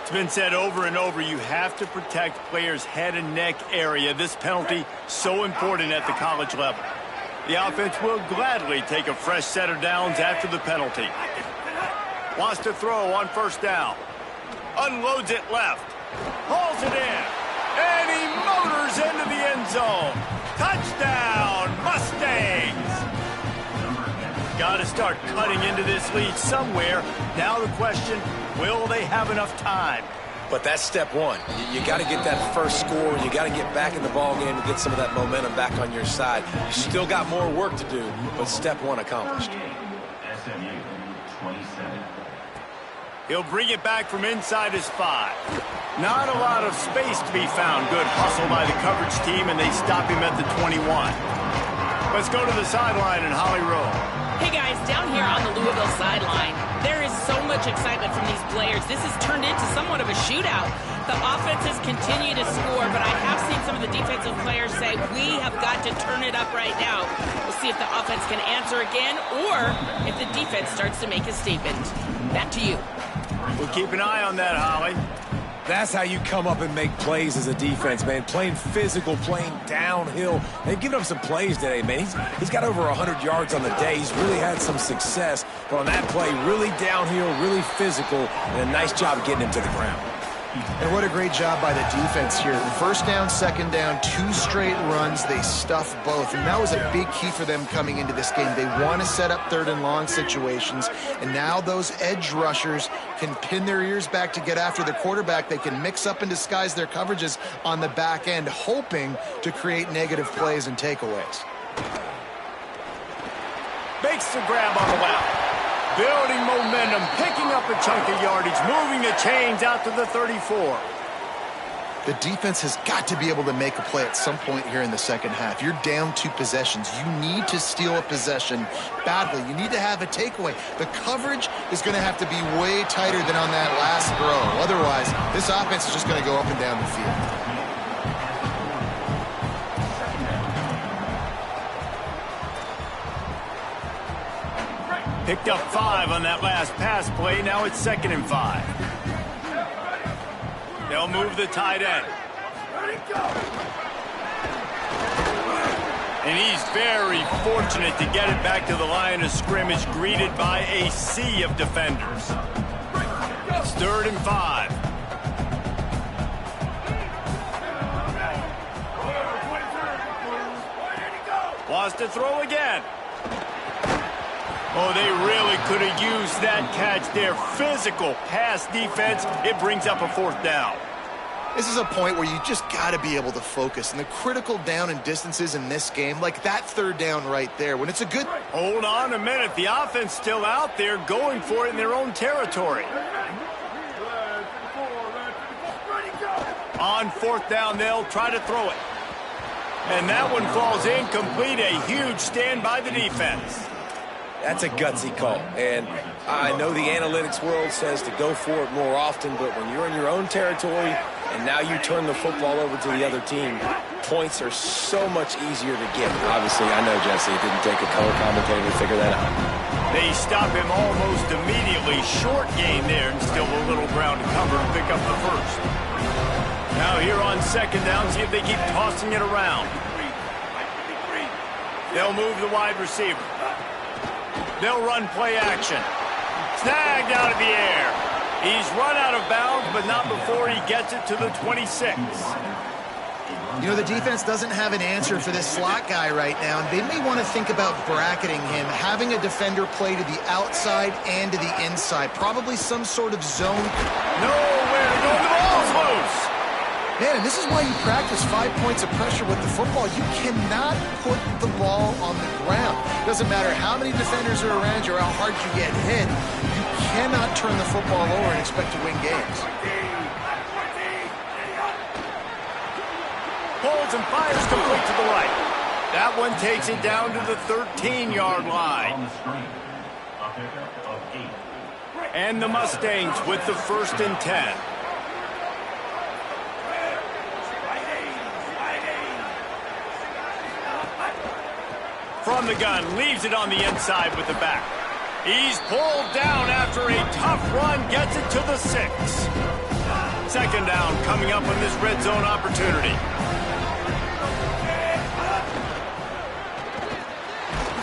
It's been said over and over, you have to protect players' head and neck area. This penalty, so important at the college level. The offense will gladly take a fresh set of downs after the penalty. Wants to throw on first down. Unloads it left. Hauls it in. And he motors into the end zone. Touchdown, Mustangs! Got to start cutting into this lead somewhere. Now the question, will they have enough time? But that's step one. You got to get that first score. You got to get back in the ball game and get some of that momentum back on your side. You still got more work to do, but step one accomplished. He'll bring it back from inside his 5. Not a lot of space to be found. Good hustle by the coverage team, and they stop him at the 21. Let's go to the sideline in Holly Rowe. Hey guys, down here on the Louisville sideline, there is so much excitement from these players. This has turned into somewhat of a shootout. The offenses continue to score, but I have seen some of the defensive players say, we have got to turn it up right now. We'll see if the offense can answer again, or if the defense starts to make a statement. Back to you. We'll keep an eye on that, Holly. That's how you come up and make plays as a defense, man. Playing physical, playing downhill. They've given up some plays today, man. He's got over 100 yards on the day. He's really had some success. But on that play, really downhill, really physical, and a nice job getting him to the ground. And what a great job by the defense here. First down, second down, 2 straight runs. They stuff both. And that was a big key for them coming into this game. They want to set up 3rd and long situations. And now those edge rushers can pin their ears back to get after the quarterback. They can mix up and disguise their coverages on the back end, hoping to create negative plays and takeaways. Makes the grab on the left. Building momentum, picking up a chunk of yardage, moving the chains out to the 34. The defense has got to be able to make a play at some point here in the second half. You're down 2 possessions. You need to steal a possession badly. You need to have a takeaway. The coverage is going to have to be way tighter than on that last throw. Otherwise, this offense is just going to go up and down the field. Picked up 5 on that last pass play. Now it's 2nd and 5. They'll move the tight end. And he's very fortunate to get it back to the line of scrimmage, greeted by a sea of defenders. It's 3rd and 5. Wants to throw again. Oh, they really could have used that catch there. Physical pass defense. It brings up a 4th down. This is a point where you just got to be able to focus. And the critical down and distances in this game, like that 3rd down right there, when it's a good... Hold on a minute. The offense still out there going for it in their own territory. On 4th down, they'll try to throw it. And that one falls incomplete. A huge stand by the defense. That's a gutsy call, and I know the analytics world says to go for it more often, but when you're in your own territory and now you turn the football over to the other team, points are so much easier to get. Obviously, I know, Jesse, it didn't take a color commentator to figure that out. They stop him almost immediately. Short gain there, and still a little ground to cover to pick up the 1st. Now here on 2nd down, see if they keep tossing it around. They'll move the wide receiver. They'll run play action. Snagged out of the air. He's run out of bounds, but not before he gets it to the 26. You know, the defense doesn't have an answer for this slot guy right now, and they may want to think about bracketing him, having a defender play to the outside and to the inside. Probably some sort of zone. Nowhere to go. The ball's loose. Man, and this is why you practice 5 points of pressure with the football. You cannot put the ball on the ground. Doesn't matter how many defenders are around you or how hard you get hit. You cannot turn the football over and expect to win games. Holds and fires complete to the right. That one takes it down to the 13-yard line. And the Mustangs with the 1st and 10. From the gun, leaves it on the inside with the back. He's pulled down after a tough run, gets it to the 6. 2nd down coming up on this red zone opportunity.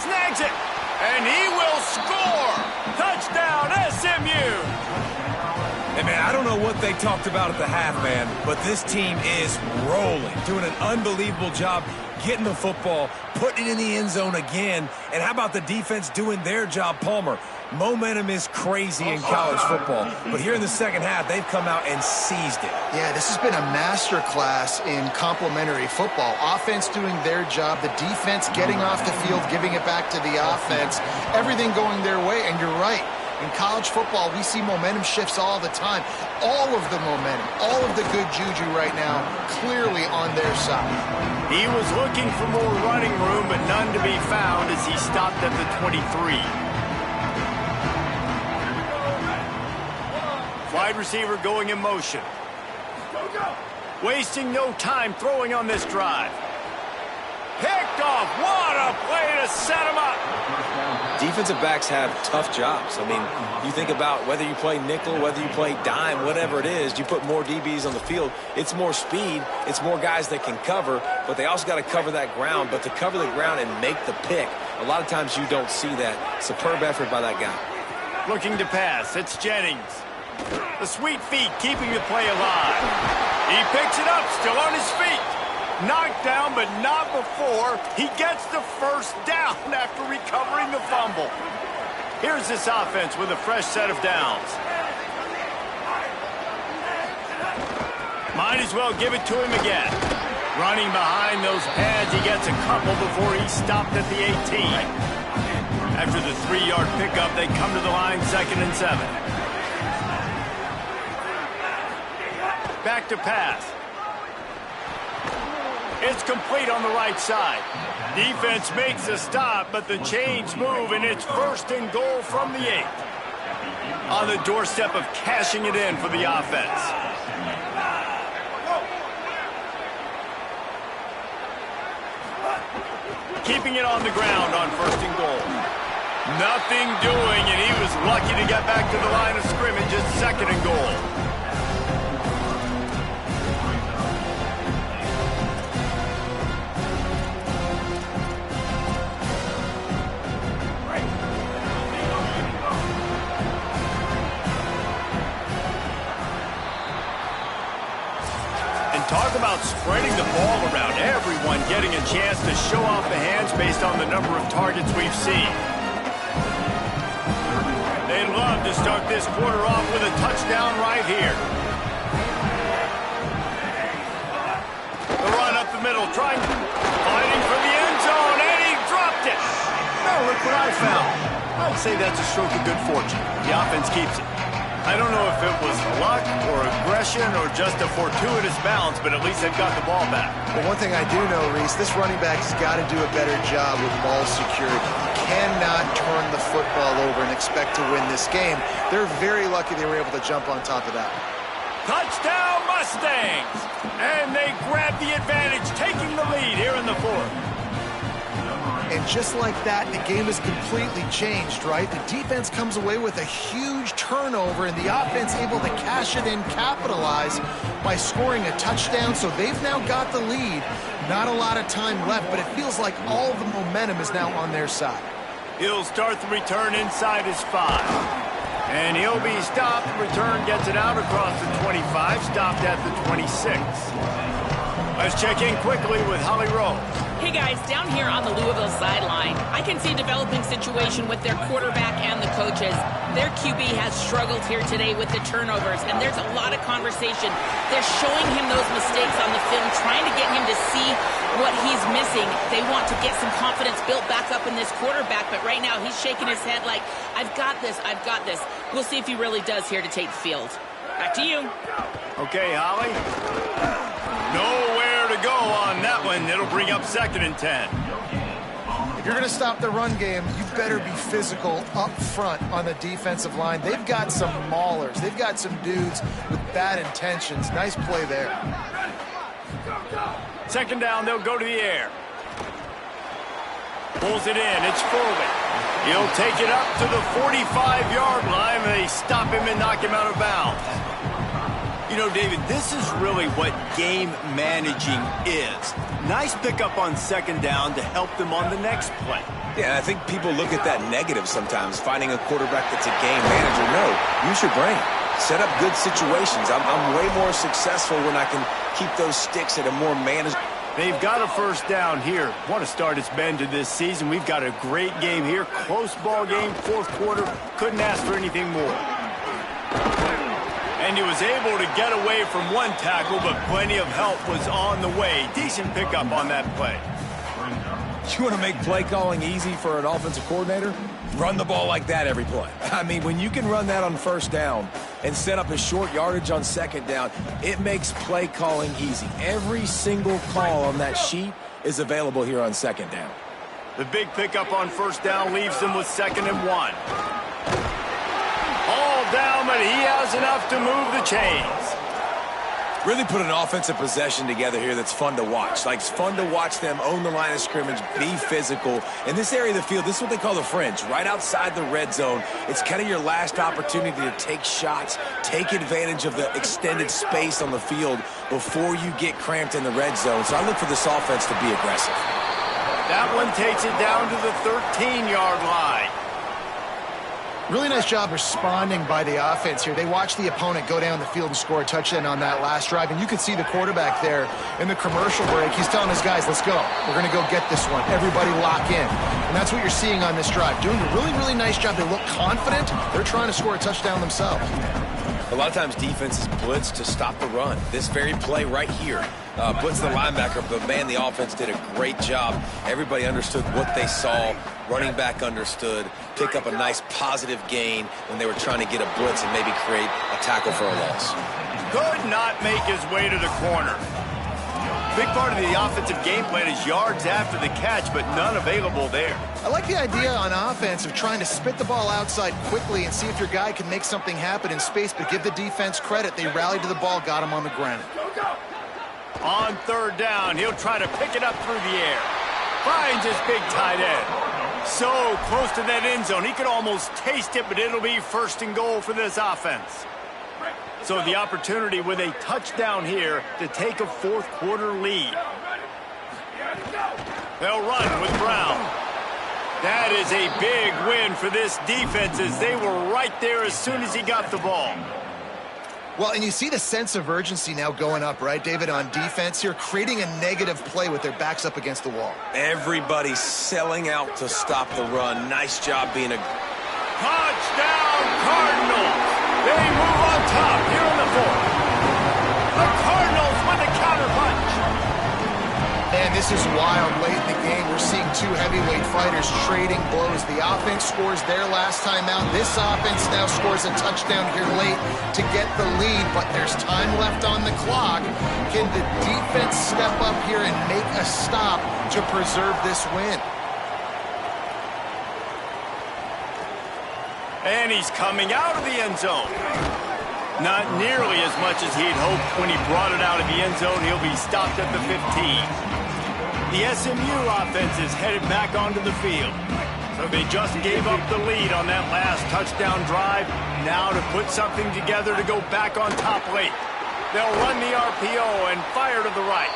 Snags it, and he will score. Touchdown, SMU. Hey, man, I don't know what they talked about at the half, man, but this team is rolling, doing an unbelievable job getting the football, putting it in the end zone again. And how about the defense doing their job, Palmer? Momentum is crazy in college football, but here in the second half, they've come out and seized it. Yeah, this has been a master class in complementary football. Offense doing their job, the defense getting off the field, giving it back to the offense, everything going their way, and you're right. In college football, we see momentum shifts all the time. All of the momentum, all of the good juju right now, clearly on their side. He was looking for more running room, but none to be found as he stopped at the 23. Wide receiver going in motion. Wasting no time throwing on this drive. Picked off. What a play to set him up. Defensive backs have tough jobs. I mean, you think about whether you play nickel, whether you play dime, whatever it is, you put more DBs on the field. It's more speed. It's more guys that can cover, but they also got to cover that ground. But to cover the ground and make the pick, a lot of times you don't see that. Superb effort by that guy. Looking to pass. It's Jennings. The sweet feet keeping the play alive. He picks it up, still on his feet. Knocked down, but not before he gets the 1st down after recovering the fumble. Here's this offense with a fresh set of downs. Might as well give it to him again. Running behind those pads, he gets a couple before he stopped at the 18. After the 3-yard pickup, they come to the line 2nd and 7. Back to pass. It's complete on the right side. Defense makes a stop, but the chains move, and it's 1st and goal from the 8. On the doorstep of cashing it in for the offense. Keeping it on the ground on 1st and goal. Nothing doing, and he was lucky to get back to the line of scrimmage at 2nd and goal. Talk about spreading the ball around. Everyone getting a chance to show off the hands based on the number of targets we've seen. They'd love to start this quarter off with a touchdown right here. The run up the middle, fighting for the end zone, and he dropped it. Oh, look what I found. I'd say that's a stroke of good fortune. The offense keeps it. I don't know if it was luck or aggression or just a fortuitous bounce, but at least they've got the ball back. Well, one thing I do know, Reese, this running back has got to do a better job with ball security. He cannot turn the football over and expect to win this game. They're very lucky they were able to jump on top of that. Touchdown Mustangs! And they grab the advantage, taking the lead here in the 4th. And just like that, the game is completely changed, right? The defense comes away with a huge turnover, and the offense able to cash it in, capitalize by scoring a touchdown. So they've now got the lead. Not a lot of time left, but it feels like all the momentum is now on their side. He'll start the return inside his 5. And he'll be stopped. Return gets it out across the 25, stopped at the 26. Let's check in quickly with Holly Rowe. Hey guys, down here on the Louisville sideline, I can see a developing situation with their quarterback and the coaches. Their QB has struggled here today with the turnovers, and there's a lot of conversation. They're showing him those mistakes on the film, trying to get him to see what he's missing. They want to get some confidence built back up in this quarterback, but right now he's shaking his head like, I've got this, I've got this. We'll see if he really does here to take the field. Back to you. Okay, Holly. Nowhere to go on that one. It'll bring up 2nd and 10. If you're going to stop the run game, you better be physical up front on the defensive line. They've got some maulers. They've got some dudes with bad intentions. Nice play there. 2nd down, they'll go to the air. Pulls it in. It's Foley. He'll take it up to the 45-yard line. They stop him and knock him out of bounds. You know, David, this is really what game managing is. Nice pickup on 2nd down to help them on the next play. Yeah, I think people look at that negative sometimes, finding a quarterback that's a game manager. No, use your brain. Set up good situations. I'm way more successful when I can keep those sticks at a more manageable. They've got a 1st down here. What a start it's been to this season. We've got a great game here. Close ball game, 4th quarter. Couldn't ask for anything more. And he was able to get away from one tackle, but plenty of help was on the way. Decent pickup on that play. You want to make play calling easy for an offensive coordinator? Run the ball like that every play. I mean, when you can run that on 1st down and set up a short yardage on 2nd down, it makes play calling easy. Every single call on that sheet is available here on 2nd down. The big pickup on 1st down leaves them with 2nd and 1. All down, but he has enough to move the chains. Really put an offensive possession together here that's fun to watch. Like, it's fun to watch them own the line of scrimmage, be physical. In this area of the field, this is what they call the fringe, right outside the red zone. It's kind of your last opportunity to take shots, take advantage of the extended space on the field before you get cramped in the red zone. So I look for this offense to be aggressive. That one takes it down to the 13-yard line. Really nice job responding by the offense here. They watched the opponent go down the field and score a touchdown on that last drive. And you could see the quarterback there in the commercial break. He's telling his guys, let's go. We're going to go get this one. Everybody lock in. And that's what you're seeing on this drive. Doing a really, really nice job. They look confident. They're trying to score a touchdown themselves. A lot of times defenses blitz to stop the run. This very play right here, blitz the linebacker, but man, the offense did a great job. Everybody understood what they saw. Running back understood. Pick up a nice positive gain when they were trying to get a blitz and maybe create a tackle for a loss. Could not make his way to the corner. Big part of the offensive game plan is yards after the catch, but none available there. I like the idea on offense of trying to spit the ball outside quickly and see if your guy can make something happen in space, but give the defense credit. They rallied to the ball, got him on the ground. On third down, he'll try to pick it up through the air. Finds his big tight end. So close to that end zone, he could almost taste it, but it'll be first and goal for this offense. So the opportunity with a touchdown here to take a fourth quarter lead. They'll run with Brown. That is a big win for this defense as they were right there as soon as he got the ball. Well, and you see the sense of urgency now going up, right, David, on defense here, creating a negative play with their backs up against the wall. Everybody's selling out to stop the run. Nice job being a... Touchdown, Cardinals! They move on top here in the fourth. The Cardinals with the counter punch. Man, this is wild late in the game. We're seeing two heavyweight fighters trading blows. The offense scores their last time out. This offense now scores a touchdown here late to get the lead, but there's time left on the clock. Can the defense step up here and make a stop to preserve this win? And he's coming out of the end zone. Not nearly as much as he'd hoped when he brought it out of the end zone. He'll be stopped at the 15. The SMU offense is headed back onto the field. So they just gave up the lead on that last touchdown drive. Now to put something together to go back on top late. They'll run the RPO and fire to the right.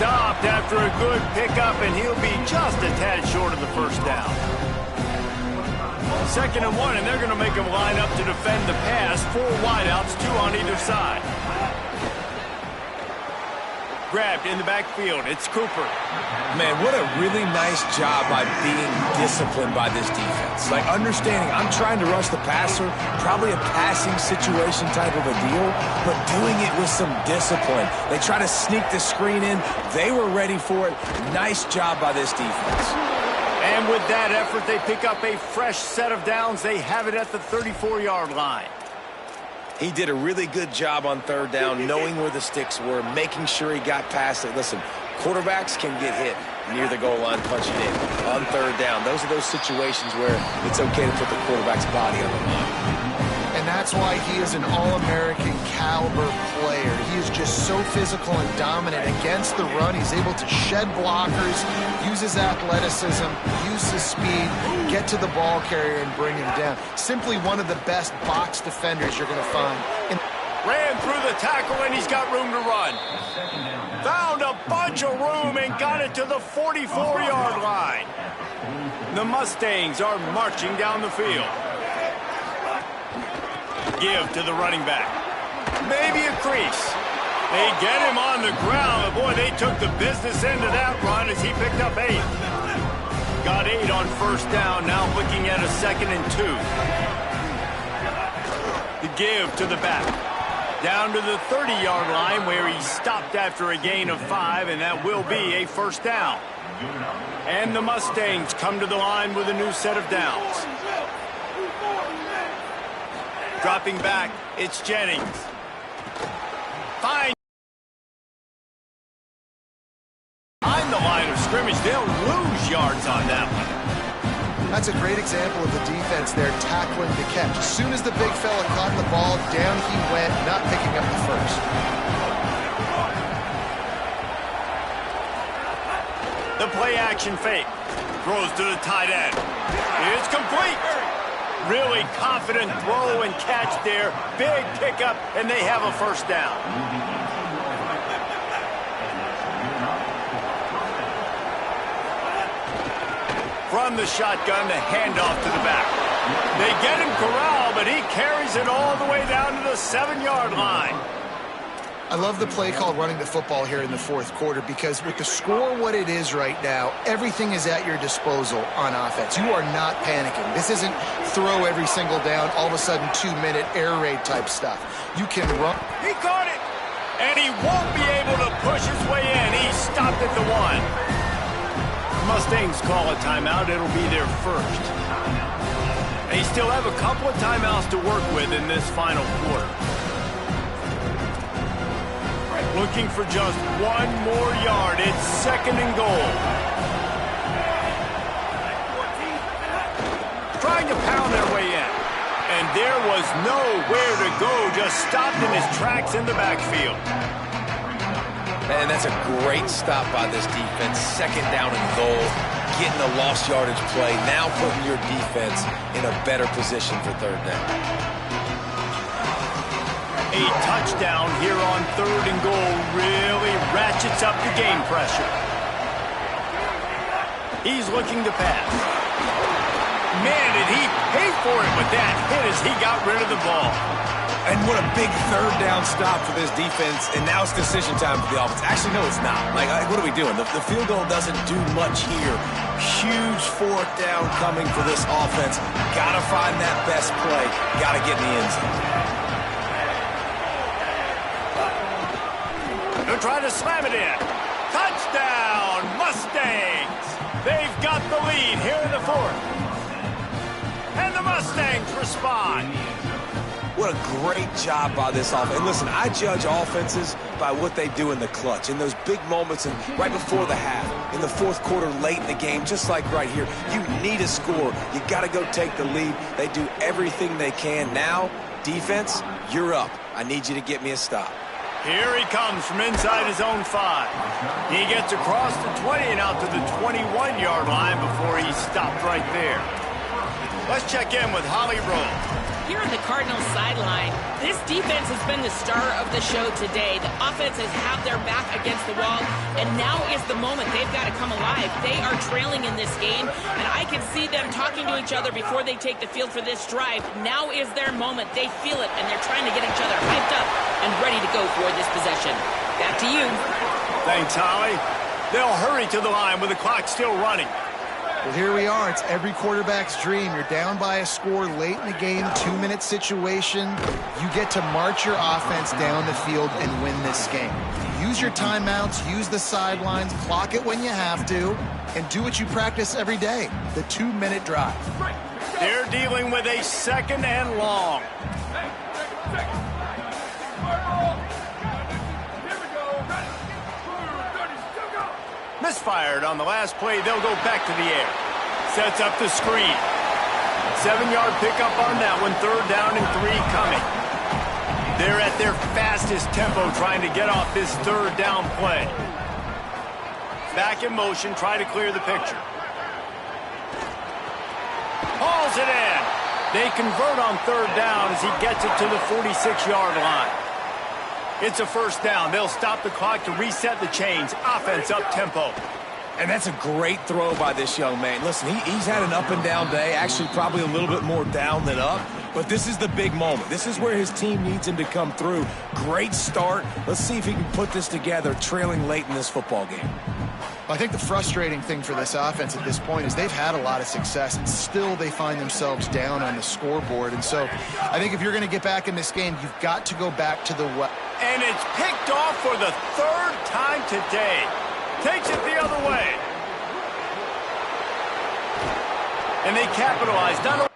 Stopped after a good pickup, and he'll be just a tad short of the first down. 2nd and 1, and they're going to make him line up to defend the pass. 4 wideouts, 2 on either side. Grabbed in the backfield. It's Cooper. Man, what a really nice job by being disciplined by this defense. Like, understanding I'm trying to rush the passer, probably a passing situation type of a deal, but doing it with some discipline. They try to sneak the screen in. They were ready for it. Nice job by this defense. And with that effort, they pick up a fresh set of downs. They have it at the 34-yard line. He did a really good job on third down, knowing where the sticks were, making sure he got past it. Listen, quarterbacks can get hit near the goal line, punching in on third down. Those are those situations where it's okay to put the quarterback's body on the line. And that's why he is an All-American caliber player. He is just so physical and dominant against the run. He's able to shed blockers, use his athleticism, use his speed, get to the ball carrier and bring him down. Simply one of the best box defenders you're going to find. Ran through the tackle, and he's got room to run. Found a bunch of room and got it to the 44-yard line. The Mustangs are marching down the field. Give to the running back. Maybe a crease. They get him on the ground. Boy, they took the business end of that run as he picked up 8. Got 8 on first down. Now looking at a 2nd and 2. The give to the back. Down to the 30-yard line where he stopped after a gain of 5, and that will be a first down. And the Mustangs come to the line with a new set of downs. Dropping back, it's Jennings. Fine. Behind the line of scrimmage, they'll lose yards on that one. That's a great example of the defense there tackling the catch. As soon as the big fella caught the ball, down he went, not picking up the first. The play action fake. Throws to the tight end. It's complete. Really confident throw and catch there. Big pickup, and they have a first down. From the shotgun, the handoff to the back. They get him corralled, but he carries it all the way down to the 7-yard line. I love the play call running the football here in the fourth quarter because with the score what it is right now, everything is at your disposal on offense. You are not panicking. This isn't throw every single down, all of a sudden 2-minute air raid type stuff. You can run. He caught it, and he won't be able to push his way in. He stopped at the 1. Mustangs call a timeout. It'll be their first. They still have a couple of timeouts to work with in this final quarter. Looking for just one more yard. It's 2nd and goal. Trying to pound their way in. And there was nowhere to go. Just stopped in his tracks in the backfield. Man, that's a great stop by this defense. 2nd down and goal. Getting a lost yardage play. Now putting your defense in a better position for 3rd down. A touchdown here on 3rd and goal really ratchets up the game pressure. He's looking to pass. Man, did he pay for it with that hit as he got rid of the ball. And what a big 3rd down stop for this defense. And now it's decision time for the offense. Actually, no, it's not. Like, what are we doing? The field goal doesn't do much here. Huge 4th down coming for this offense. Got to find that best play. Got to get in the end zone. They'll try to slam it in. Touchdown, Mustangs. They've got the lead here in the 4th. And the Mustangs respond. What a great job by this offense. And listen, I judge offenses by what they do in the clutch, in those big moments and right before the half, in the 4th quarter, late in the game, just like right here. You need a score. You got to go take the lead. They do everything they can. Now, defense, you're up. I need you to get me a stop. Here he comes from inside his own 5. He gets across the 20 and out to the 21-yard line before he stopped right there. Let's check in with Holly Rowe. Here on the Cardinals sideline, this defense has been the star of the show today. The offense has had their back against the wall, and now is the moment they've got to come alive. They are trailing in this game, and I can see them talking to each other before they take the field for this drive. Now is their moment. They feel it, and they're trying to get each other hyped up and ready to go for this possession. Back to you. Thanks, Holly. They'll hurry to the line with the clock still running. Well, here we are. It's every quarterback's dream. You're down by a score late in the game, 2-minute situation. You get to march your offense down the field and win this game. Use your timeouts, use the sidelines, clock it when you have to, and do what you practice every day, the 2-minute drive. They're dealing with a 2nd and long. Misfired on the last play. They'll go back to the air. Sets up the screen. 7-yard pickup on that one. 3rd down and 3 coming. They're at their fastest tempo trying to get off this 3rd down play. Back in motion. Try to clear the picture. Hauls it in. They convert on 3rd down as he gets it to the 46-yard line. It's a 1st down. They'll stop the clock to reset the chains. Offense up tempo. And that's a great throw by this young man. Listen, he's had an up-and-down day, actually probably a little bit more down than up. But this is the big moment. This is where his team needs him to come through. Great start. Let's see if he can put this together, trailing late in this football game. I think the frustrating thing for this offense at this point is they've had a lot of success, and still they find themselves down on the scoreboard. And so I think if you're going to get back in this game, you've got to go back to the well. And it's picked off for the 3rd time today. Takes it the other way. And they capitalize. Not